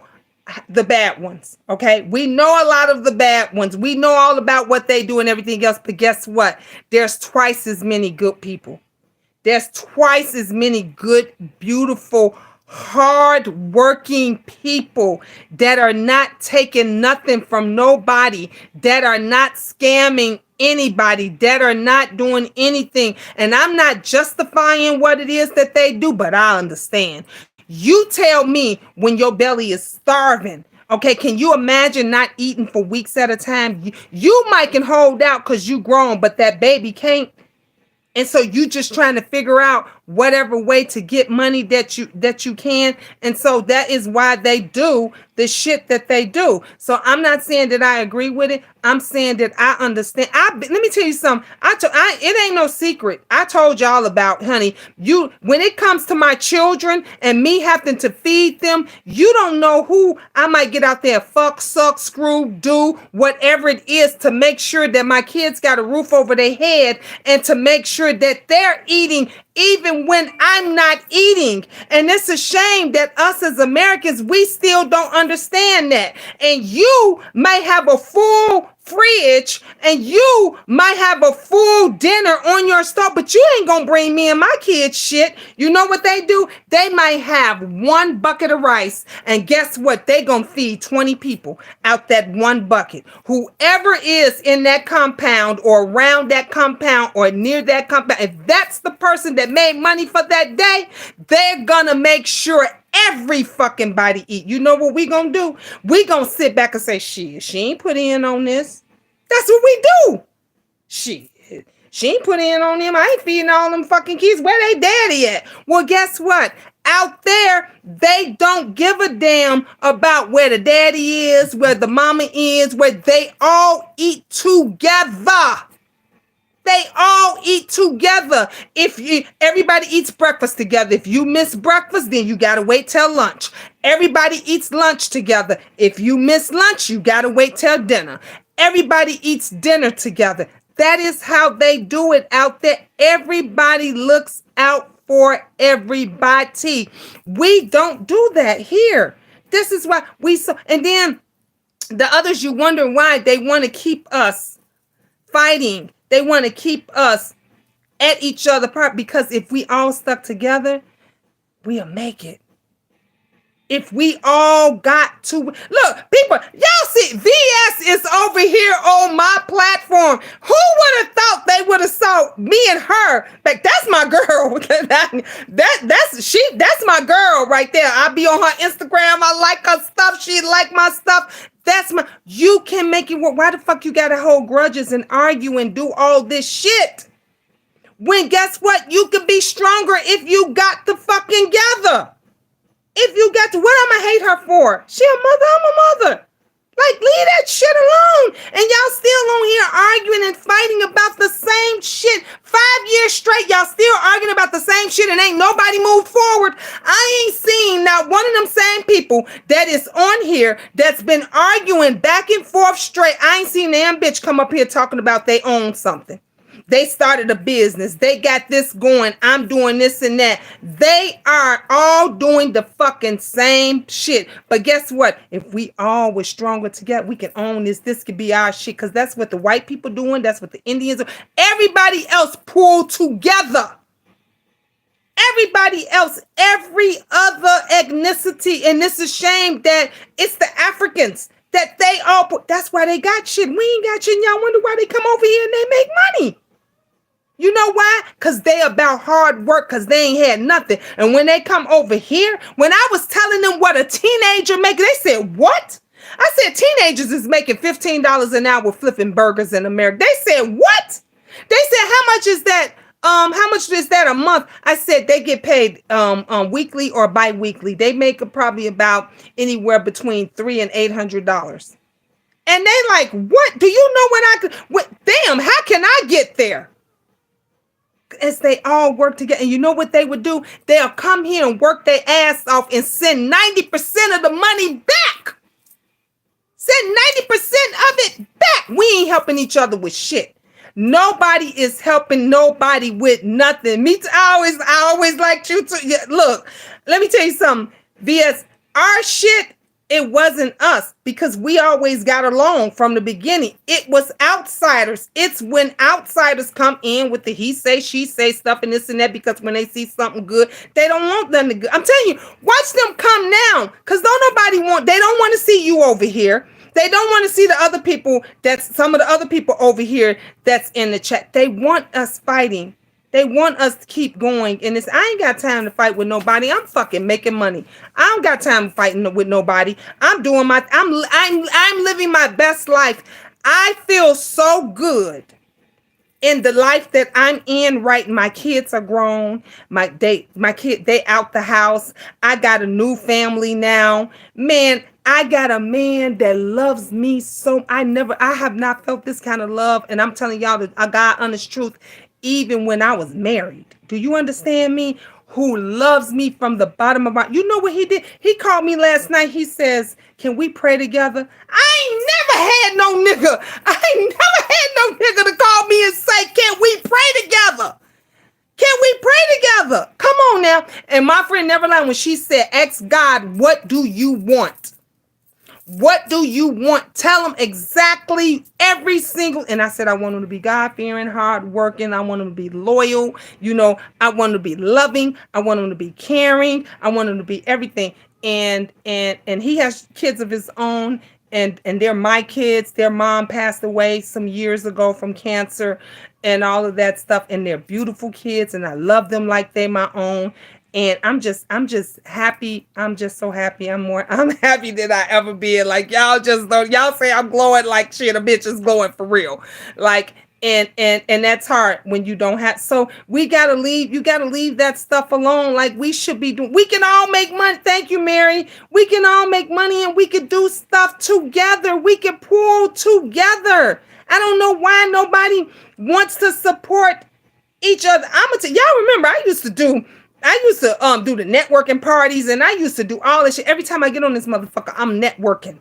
Speaker 1: the bad ones. Okay, we know a lot of the bad ones. We know all about what they do and everything else. But guess what? There's twice as many good people. There's twice as many good, beautiful, hard-working people that are not taking nothing from nobody, that are not scamming anybody, that are not doing anything. And I'm not justifying what it is that they do, but I understand. You tell me when your belly is starving. Okay, can you imagine not eating for weeks at a time? You might can hold out because you grown, but that baby can't. And so you just trying to figure out whatever way to get money that you can. And so that is why they do the shit that they do. So I'm not saying that I agree with it. I'm saying that I understand. Let me tell you something. It ain't no secret. I told y'all about, honey, when it comes to my children and me having to feed them, you don't know who I might get out there, fuck, suck, screw, do whatever it is to make sure that my kids got a roof over their head and to make sure that they're eating even when I'm not eating. And it's a shame that us as Americans, we still don't understand that. And you may have a full fridge and you might have a full dinner on your stove, but you ain't gonna bring me and my kids shit. You know what they do? They might have one bucket of rice, and guess what? They gonna feed 20 people out that one bucket. Whoever is in that compound or around that compound or near that compound, if that's the person that made money for that day, they're gonna make sure every fucking body eat. You know what we gonna do? We gonna sit back and say, shit, she ain't put in on this. That's what we do. Shit, she ain't put in on them. I ain't feeding all them fucking kids. Where they daddy at? Well, guess what? Out there, they don't give a damn about where the daddy is, where the mama is, where they all eat together. They all eat together. Everybody eats breakfast together. If you miss breakfast, then you gotta wait till lunch. Everybody eats lunch together. If you miss lunch, you gotta wait till dinner. Everybody eats dinner together. That is how they do it out there. Everybody looks out for everybody. We don't do that here. This is why and then the others, you wonder why they want to keep us fighting. They want to keep us at each other apart, because if we all stuck together, we'll make it. If we all got to look, people, y'all see VS is over here on my platform. Who would have thought they would have saw me and her? Like, that's my girl. That's my girl right there. I be on her Instagram. I like her stuff. She like my stuff. That's my, you can make it work. Why the fuck you gotta hold grudges and argue and do all this shit? When guess what? You can be stronger if you got the fucking together. If you got to, what I'ma hate her for? She a mother, I'm a mother. Like, leave that shit alone. And y'all still on here arguing and fighting about the same shit. 5 years straight, y'all still arguing about the same shit and ain't nobody moved forward. I ain't seen not one of them same people that is on here that's been arguing back and forth straight. I ain't seen damn bitch come up here talking about they own something. They started a business. They got this going. I'm doing this and that. They are all doing the fucking same shit. But guess what? If we all were stronger together, we can own this. This could be our shit. Because that's what the white people doing. That's what the Indians do. Everybody else pulled together. Everybody else, every other ethnicity. And it's a shame that it's the Africans that they all put. That's why they got shit. We ain't got shit. And y'all wonder why they come over here and they make money. You know why? Because they about hard work, because they ain't had nothing. And when they come over here, when I was telling them what a teenager make, they said, what? I said, teenagers is making $15 an hour flipping burgers in America. They said, what? They said, how much is that? How much is that a month? I said they get paid weekly or bi-weekly. They make probably about anywhere between $300 and $800. And they like, what? Do you know when I could? What? Damn, how can I get there? As they all work together. And you know what they would do? They'll come here and work their ass off and send 90% of the money back. Send 90% of it back. We ain't helping each other with shit. Nobody is helping nobody with nothing. Me too. I always liked you too. Yeah, look, let me tell you something. VS, our shit, it wasn't us, because we always got along from the beginning. It was outsiders. It's when outsiders come in with the he say, she say stuff and this and that, because when they see something good, they don't want them to good. I'm telling you, watch them come now, because they don't want to see you over here. They don't want to see the other people, that's some of the other people over here that's in the chat. They want us fighting. They want us to keep going. And I ain't got time to fight with nobody. I'm fucking making money. I don't got time fighting with nobody. I'm living my best life. I feel so good in the life that I'm in right. My kids are grown. They out the house. I got a new family now. Man, I got a man that loves me so. I have not felt this kind of love. And I'm telling y'all the God honest truth. Even when I was married. Do you understand me? Who loves me from the bottom of my... You know what he did? He called me last night. He says, can we pray together? I ain't never had no nigga to call me and say, can we pray together? Can we pray together? Come on now. And my friend never lied when she said, ask God, what do you want? What do you want? Tell him exactly every single. And I said, I want him to be God-fearing, hard-working. I want him to be loyal. You know, I want him to be loving. I want him to be caring. I want him to be everything. And he has kids of his own. And they're my kids. Their mom passed away some years ago from cancer and all of that stuff. And they're beautiful kids. And I love them like they my own. And I'm just happy. I'm just so happy. I'm happy than I ever been. Like, y'all say I'm glowing like shit. A bitch is glowing for real. Like, and that's hard when you don't have. So you gotta leave that stuff alone. Like we should be doing. We can all make money. Thank you, Mary. We can all make money and we can do stuff together. We can pull together. I don't know why nobody wants to support each other. Y'all remember I used to do the networking parties, and I used to do all this shit. Every time I get on this motherfucker, I'm networking.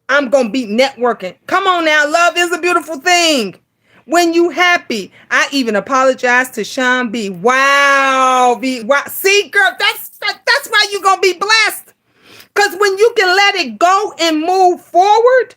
Speaker 1: I'm going to be networking. Come on now. Love is a beautiful thing. When you happy. I even apologize to Sean B. Wow. See, girl, that's why you're going to be blessed. Because when you can let it go and move forward,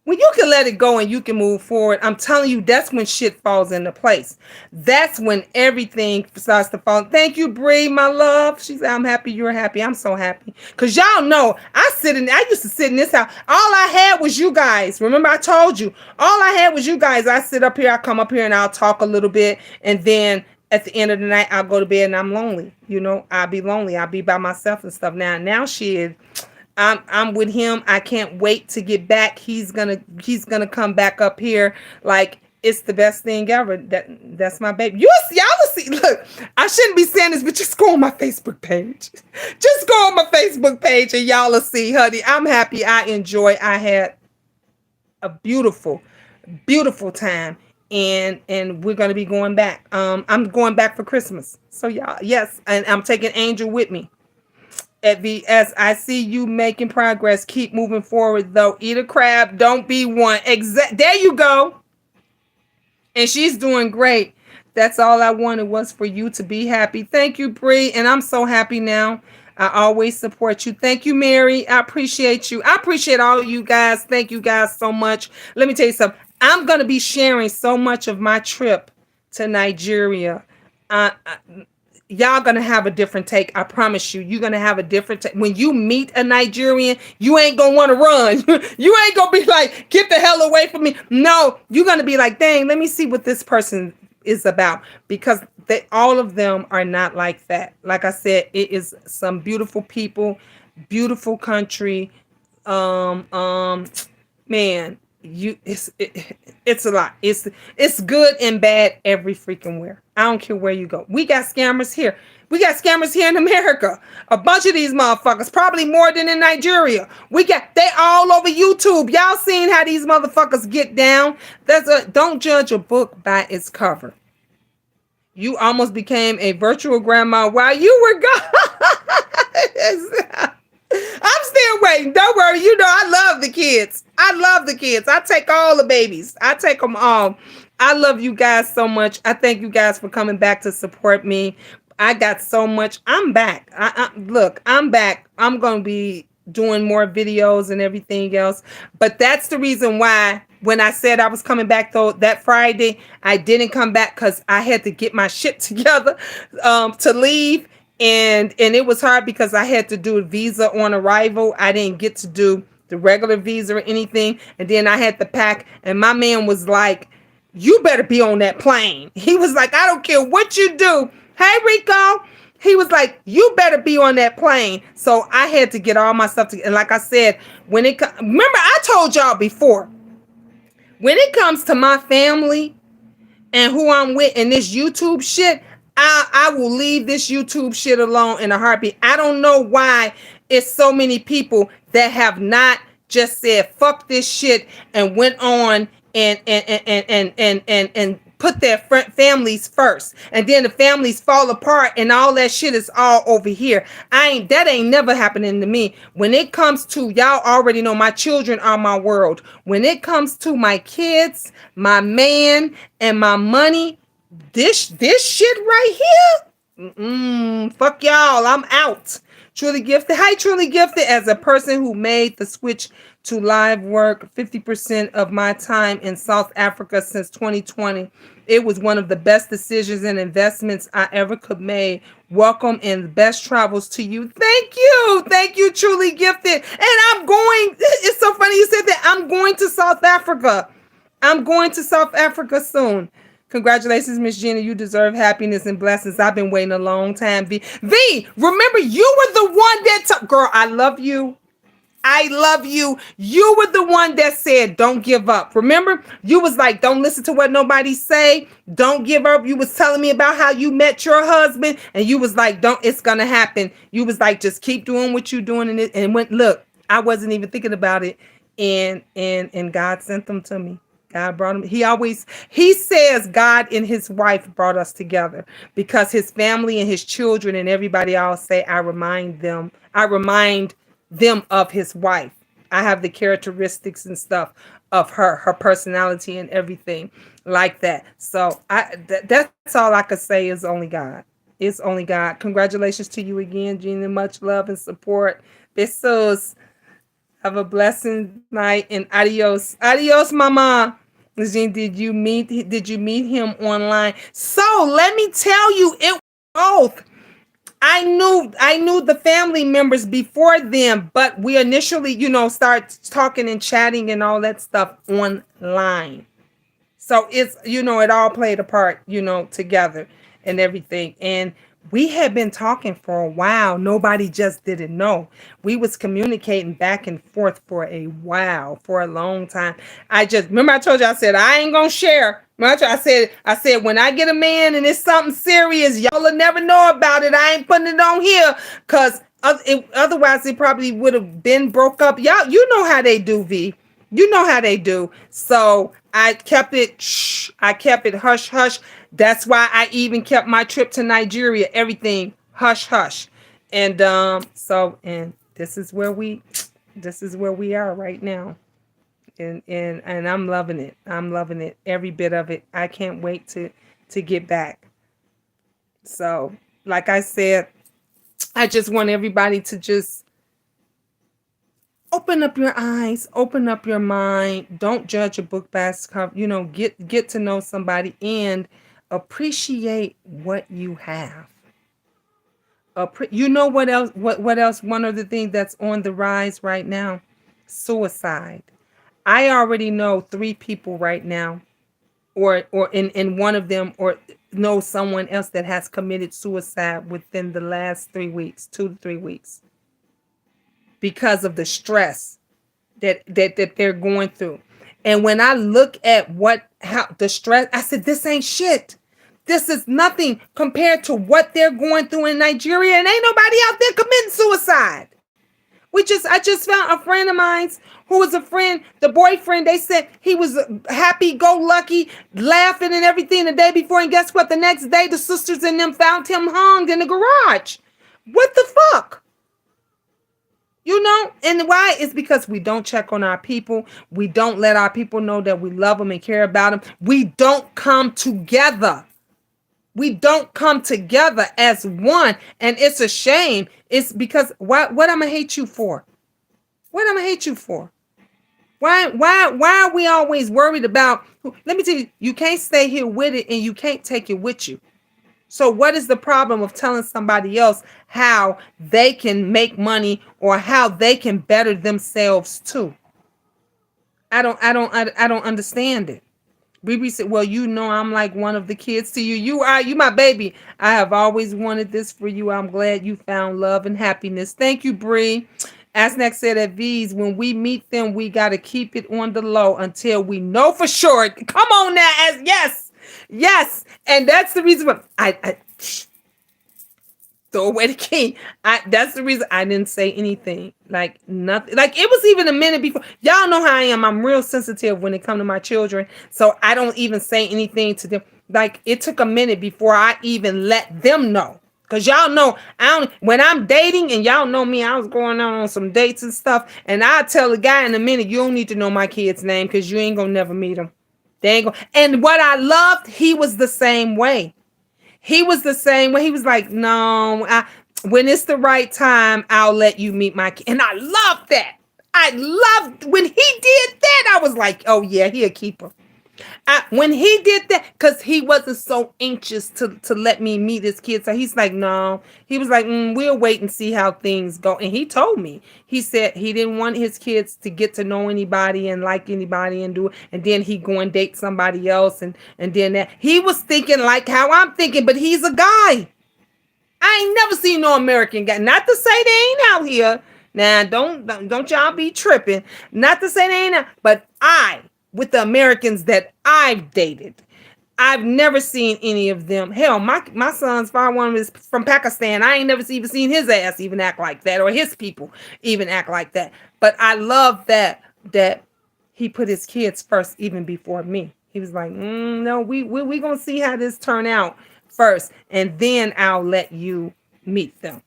Speaker 1: when you can let it go and you can move forward, I'm telling you, that's when shit falls into place. That's when everything starts to fall. Thank you, Bree, my love. She said, I'm happy you're happy. I'm so happy. Because y'all know, I used to sit in this house. All I had was you guys. Remember, I told you, all I had was you guys. I sit up here, I come up here and I'll talk a little bit. And then at the end of the night, I'll go to bed and I'm lonely. You know, I'll be lonely. I'll be by myself and stuff. Now shit. I'm with him. I can't wait to get back. He's gonna come back up here like it's the best thing ever. That's my baby. Y'all will see. Look, I shouldn't be saying this, but just go on my Facebook page. Just go on my Facebook page and y'all will see, honey. I'm happy. I had a beautiful, beautiful time. And we're gonna be going back. I'm going back for Christmas. So y'all, yes, and I'm taking Angel with me. As I see you making progress, keep moving forward though. Eat a crab, don't be one. There you go. And she's doing great. That's all I wanted was for you to be happy. Thank you, Bree. And I'm so happy now. I always support you. Thank you, Mary. I appreciate you. I appreciate all you guys. Thank you guys so much. Let me tell you something. I'm going to be sharing so much of my trip to Nigeria. Y'all gonna have a different take. I promise you. You're gonna have a different take. When you meet a Nigerian, you ain't gonna want to run. You ain't gonna be like, get the hell away from me. No, you're gonna be like, dang, let me see what this person is about. Because all of them are not like that. Like I said, it is some beautiful people, beautiful country. Man, it's a lot. It's good and bad every freaking where. I don't care where you go. We got scammers here. We got scammers here in America. A bunch of these motherfuckers, probably more than in Nigeria. They all over YouTube. Y'all seen how these motherfuckers get down? Don't judge a book by its cover. You almost became a virtual grandma while you were gone. I'm still waiting. Don't worry. You know, I love the kids. I love the kids. I take all the babies. I take them all. I love you guys so much. I thank you guys for coming back to support me. I got so much. I'm back. Look, I'm back. I'm going to be doing more videos and everything else. But that's the reason why when I said I was coming back, though, that Friday, I didn't come back because I had to get my shit together to leave. And it was hard because I had to do a visa on arrival. I didn't get to do the regular visa or anything. And then I had to pack. And my man was like, you better be on that plane. He was like, I don't care what you do. Hey, Rico. He was like, you better be on that plane. So I had to get all my stuff together. And like I said, remember I told y'all before, when it comes to my family and who I'm with and this YouTube shit, I will leave this YouTube shit alone in a heartbeat. I don't know why it's so many people that have not just said fuck this shit and went on and put their families first, and then the families fall apart and all that shit is all over here. That ain't never happening to me. When it comes to, y'all already know, my children are my world. When it comes to my kids, my man, and my money, this shit right here, fuck y'all, I'm out. Truly Gifted. Hi, Truly Gifted. As a person who made the switch to live work 50% of my time in South Africa since 2020, it was one of the best decisions and investments I ever could make. Welcome and best travels to you. Thank you. Thank you, Truly Gifted. And I'm going, it's so funny you said that. I'm going to South Africa. I'm going to South Africa soon. Congratulations, Miss Gina. You deserve happiness and blessings. I've been waiting a long time. V, remember, you were the one that girl, I love you. I love you. You were the one that said, don't give up. Remember, you was like, don't listen to what nobody say. Don't give up. You was telling me about how you met your husband, and you was like, it's going to happen. You was like, just keep doing what you're doing. And look, I wasn't even thinking about it. And God sent them to me. God brought him. He says God and his wife brought us together because his family and his children and everybody else say, I remind them of his wife. I have the characteristics and stuff of her personality and everything like that. So that's all I could say is only God. It's only God. Congratulations to you again, Gina. Much love and support. Besos. Have a blessed night and adios. Adios, mama. Jean, did you meet him online? So let me tell you, it both. I knew the family members before them, but we initially, start talking and chatting and all that stuff online. So it's, it all played a part, together and everything. And we had been talking for a while. Nobody just didn't know. We was communicating back and forth for a while, for a long time. I just remember I told you, I said I ain't gonna share. Remember I said when I get a man and it's something serious, y'all will never know about it. I ain't putting it on here because otherwise it probably would have been broke up. Y'all, you know how they do, V. You know how they do. So I kept it hush hush. That's why I even kept my trip to Nigeria, everything hush hush. And and this is where we are right now. And I'm loving it. I'm loving it. Every bit of it. I can't wait to get back. So, like I said, I just want everybody to just open up your eyes, open up your mind. Don't judge a book by its cover. Get to know somebody and appreciate what you have. You know what else? What else? One of the things that's on the rise right now, suicide. I already know 3 people right now, or in one of them, or know someone else that has committed suicide within the last 3 weeks, 2 to 3 weeks, because of the stress that they're going through. And when I look at how the stress, I said, this ain't shit. This is nothing compared to what they're going through in Nigeria, and ain't nobody out there committing suicide. I just found a friend of mine who was a friend, the boyfriend. They said he was happy go lucky, laughing and everything the day before, and guess what? The next day, the sisters and them found him hung in the garage. What the fuck? And why? It's because we don't check on our people. We don't let our people know that we love them and care about them. We don't come together. We don't come together as one. And it's a shame. It's because what I'm going to hate you for? What I'm going to hate you for? Why are we always worried about? Let me tell you, you can't stay here with it and you can't take it with you. So what is the problem of telling somebody else how they can make money or how they can better themselves too? I don't understand it. Riri said, well, I'm like one of the kids to you. You my baby. I have always wanted this for you. I'm glad you found love and happiness. Thank you, Bree. Asnak said at V's, when we meet them, we got to keep it on the low until we know for sure. Come on now, yes. And that's the reason why I throw away the key. That's the reason I didn't say anything. Like nothing. Like it was even a minute before. Y'all know how I am. I'm real sensitive when it comes to my children. So I don't even say anything to them. Like it took a minute before I even let them know. Cause y'all know when I'm dating, and y'all know me, I was going out on some dates and stuff. And I tell the guy in a minute, you don't need to know my kid's name because you ain't gonna never meet him. They ain't gonna. And what I loved, he was the same way. He was the same way. He was like, no, when it's the right time, I'll let you meet my kid. And I loved that. I loved when he did that. I was like, oh yeah, he a keeper. When he did that, because he wasn't so anxious to let me meet his kids. So he's like, no. He was like, we'll wait and see how things go. And he told me, he said he didn't want his kids to get to know anybody and like anybody and do it. And then he go and date somebody else. And then that. He was thinking like how I'm thinking, but he's a guy. I ain't never seen no American guy. Not to say they ain't out here. Now, don't y'all be tripping. Not to say they ain't out. But with the Americans that I've dated, I've never seen any of them. Hell, my son's father, one is from Pakistan. I ain't never even seen his ass even act like that, or his people even act like that. But I love that he put his kids first, even before me. He was like, no, we gonna see how this turn out first, and then I'll let you meet them.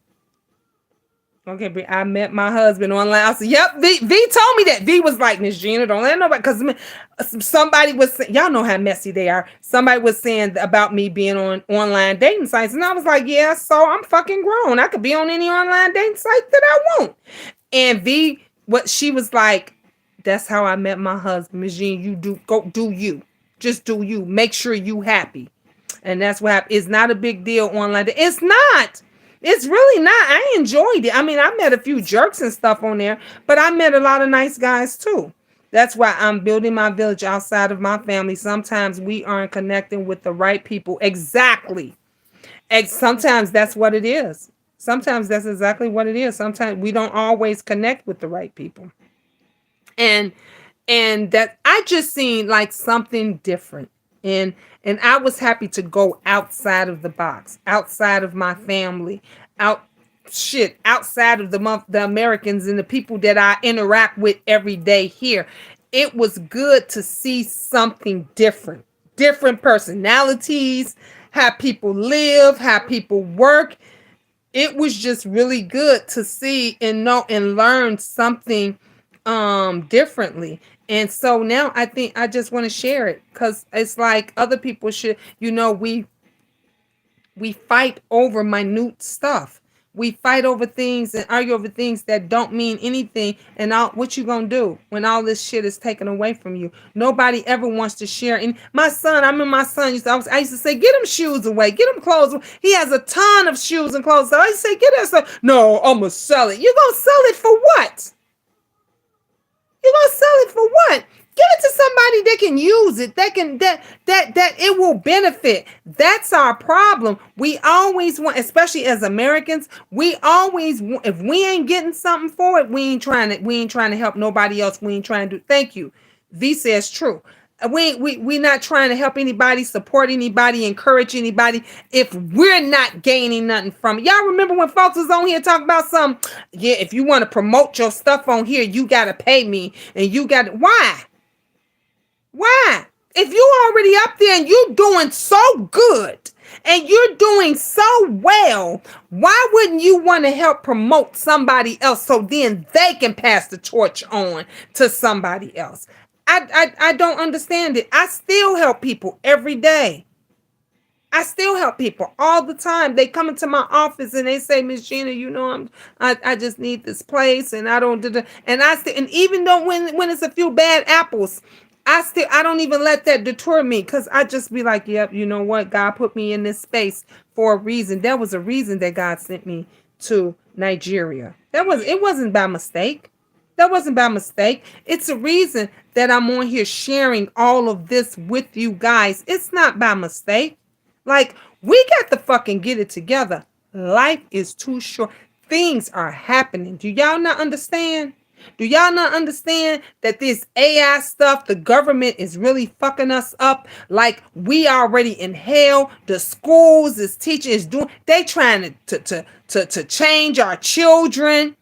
Speaker 1: Okay, I met my husband online. I said, yep, V told me that. V was like, Miss Gina, don't let nobody, because somebody was saying, y'all know how messy they are. Somebody was saying about me being on online dating sites. And I was like, yeah, so I'm fucking grown. I could be on any online dating site that I want. And V what she was like, that's how I met my husband. Miss Jean, you do you. Just do you. Make sure you happy. And that's what happened. It's not a big deal online. It's not. It's really not. I enjoyed it. I mean, I met a few jerks and stuff on there, but I met a lot of nice guys too. That's why I'm building my village outside of my family. Sometimes we aren't connecting with the right people. Exactly. Sometimes that's what it is. Sometimes that's exactly what it is. Sometimes we don't always connect with the right people. And that I just seen like something different. And I was happy to go outside of the box, outside of my family, outside of the Americans and the people that I interact with every day here. It was good to see something different, different personalities, how people live, how people work. It was just really good to see and know and learn something differently. And so now I think I just want to share it because it's like other people should, we fight over minute stuff. We fight over things and argue over things that don't mean anything. And what you gonna do when all this shit is taken away from you? Nobody ever wants to share. And my son, I mean, my son I used to say, get him shoes away, get him clothes away. He has a ton of shoes and clothes. So I used to say, get that stuff. No, I'm gonna sell it. You gonna sell it for what? You gonna sell it for what? Give it to somebody that can use it. That it will benefit. That's our problem. We always want, especially as Americans, we always want, if we ain't getting something for it, we ain't trying to help nobody else. We ain't trying to do. Thank you. V says true. We not trying to help anybody, support anybody, encourage anybody if we're not gaining nothing from it. Y'all remember when folks was on here talking about some, yeah, if you want to promote your stuff on here, you got to pay me and you got to, why? Why? If you already up there and you're doing so good and you're doing so well, why wouldn't you want to help promote somebody else so then they can pass the torch on to somebody else? I don't understand it. I still help people every day. I still help people all the time. They come into my office and they say, Miss Gina, I just need this place and I don't do and even though when it's a few bad apples, I don't even let that deter me because I just be like, yep, you know what? God put me in this space for a reason. There was a reason that God sent me to Nigeria. It wasn't by mistake. That wasn't by mistake. It's a reason that I'm on here sharing all of this with you guys. It's not by mistake. Like, we got to fucking get it together. Life is too short. Things are happening. Do y'all not understand? Do y'all not understand that this AI stuff, the government is really fucking us up? Like, we already in hell. The schools, this teacher is doing, they trying to change our children.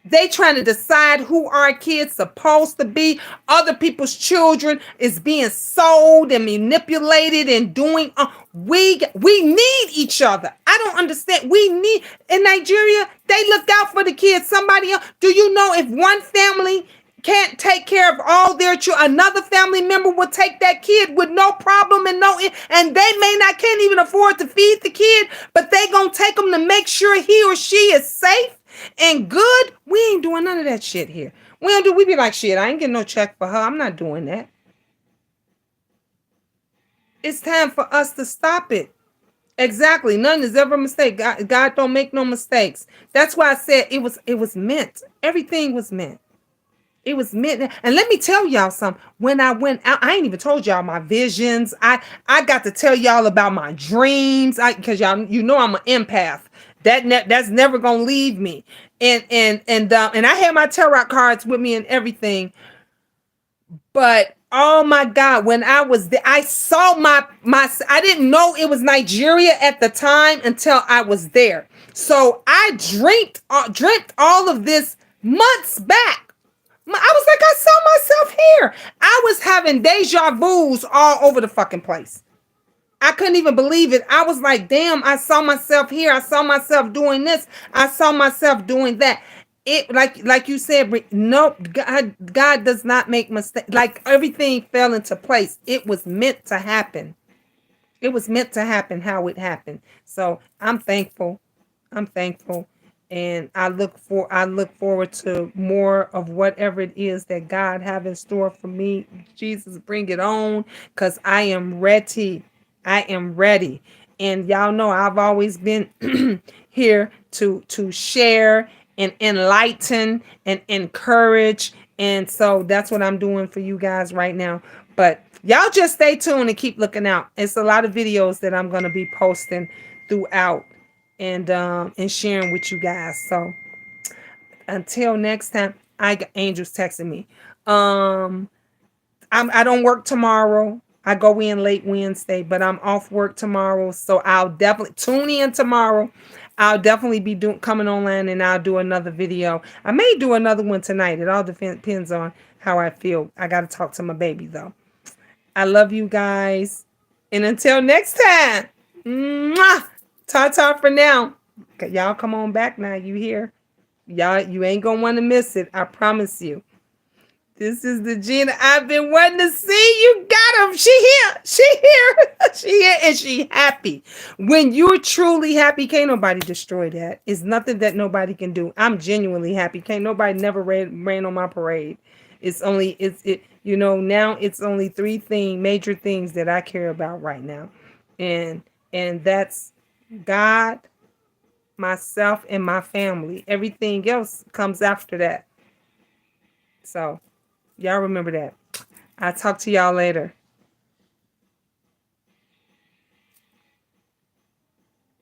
Speaker 1: They trying to decide who our kids supposed to be. Other people's children is being sold and manipulated and doing. We need each other. I don't understand. We need in Nigeria. They look out for the kids. Somebody else. Do you know if one family can't take care of all their children, another family member will take that kid with no problem and can't even afford to feed the kid, but they gonna take them to make sure he or she is safe and good. We ain't doing none of that shit here. We be like, shit, I ain't getting no check for her. I'm not doing that. It's time for us to stop it. Exactly. None is ever a mistake. God don't make no mistakes. That's why I said it was meant. Everything was meant. It was meant. And let me tell y'all something. When I went out, I ain't even told y'all my visions. I got to tell y'all about my dreams. Because y'all, I'm an empath. That's never gonna leave me. And I had my tarot cards with me and everything. But oh my God, when I was there, I saw I didn't know it was Nigeria at the time until I was there. So I dreamt all of this months back. I was like, I saw myself here. I was having deja vus all over the fucking place. I couldn't even believe it. I was like, damn, I saw myself here. I saw myself doing this. I saw myself doing that. It like you said, no, God does not make mistakes. Like everything fell into place. It was meant to happen. It was meant to happen how it happened. So I'm thankful. I'm thankful. And I look forward to more of whatever it is that God have in store for me. Jesus, bring it on, because I am ready. I am ready. And y'all know I've always been here to share and enlighten and encourage. And so that's what I'm doing for you guys right now. But y'all just stay tuned and keep looking out. It's a lot of videos that I'm going to be posting throughout and sharing with you guys. So until next time, I got angels texting me. I don't work tomorrow. I go in late Wednesday, but I'm off work tomorrow. So I'll definitely tune in tomorrow. I'll definitely be coming online, and I'll do another video. I may do another one tonight. It all depends on how I feel. I got to talk to my baby though. I love you guys. And until next time, mwah, ta-ta for now. Okay, y'all come on back now. You hear? Y'all, you ain't going to want to miss it. I promise you. This is the Gina I've been wanting to see. You got him. She here. She here. She here, and she happy. When you're truly happy, can't nobody destroy that. It's nothing that nobody can do. I'm genuinely happy. Can't nobody never rain on my parade. It's only now it's only three major things that I care about right now. And that's God, myself, and my family. Everything else comes after that. So y'all remember that. I'll talk to y'all later.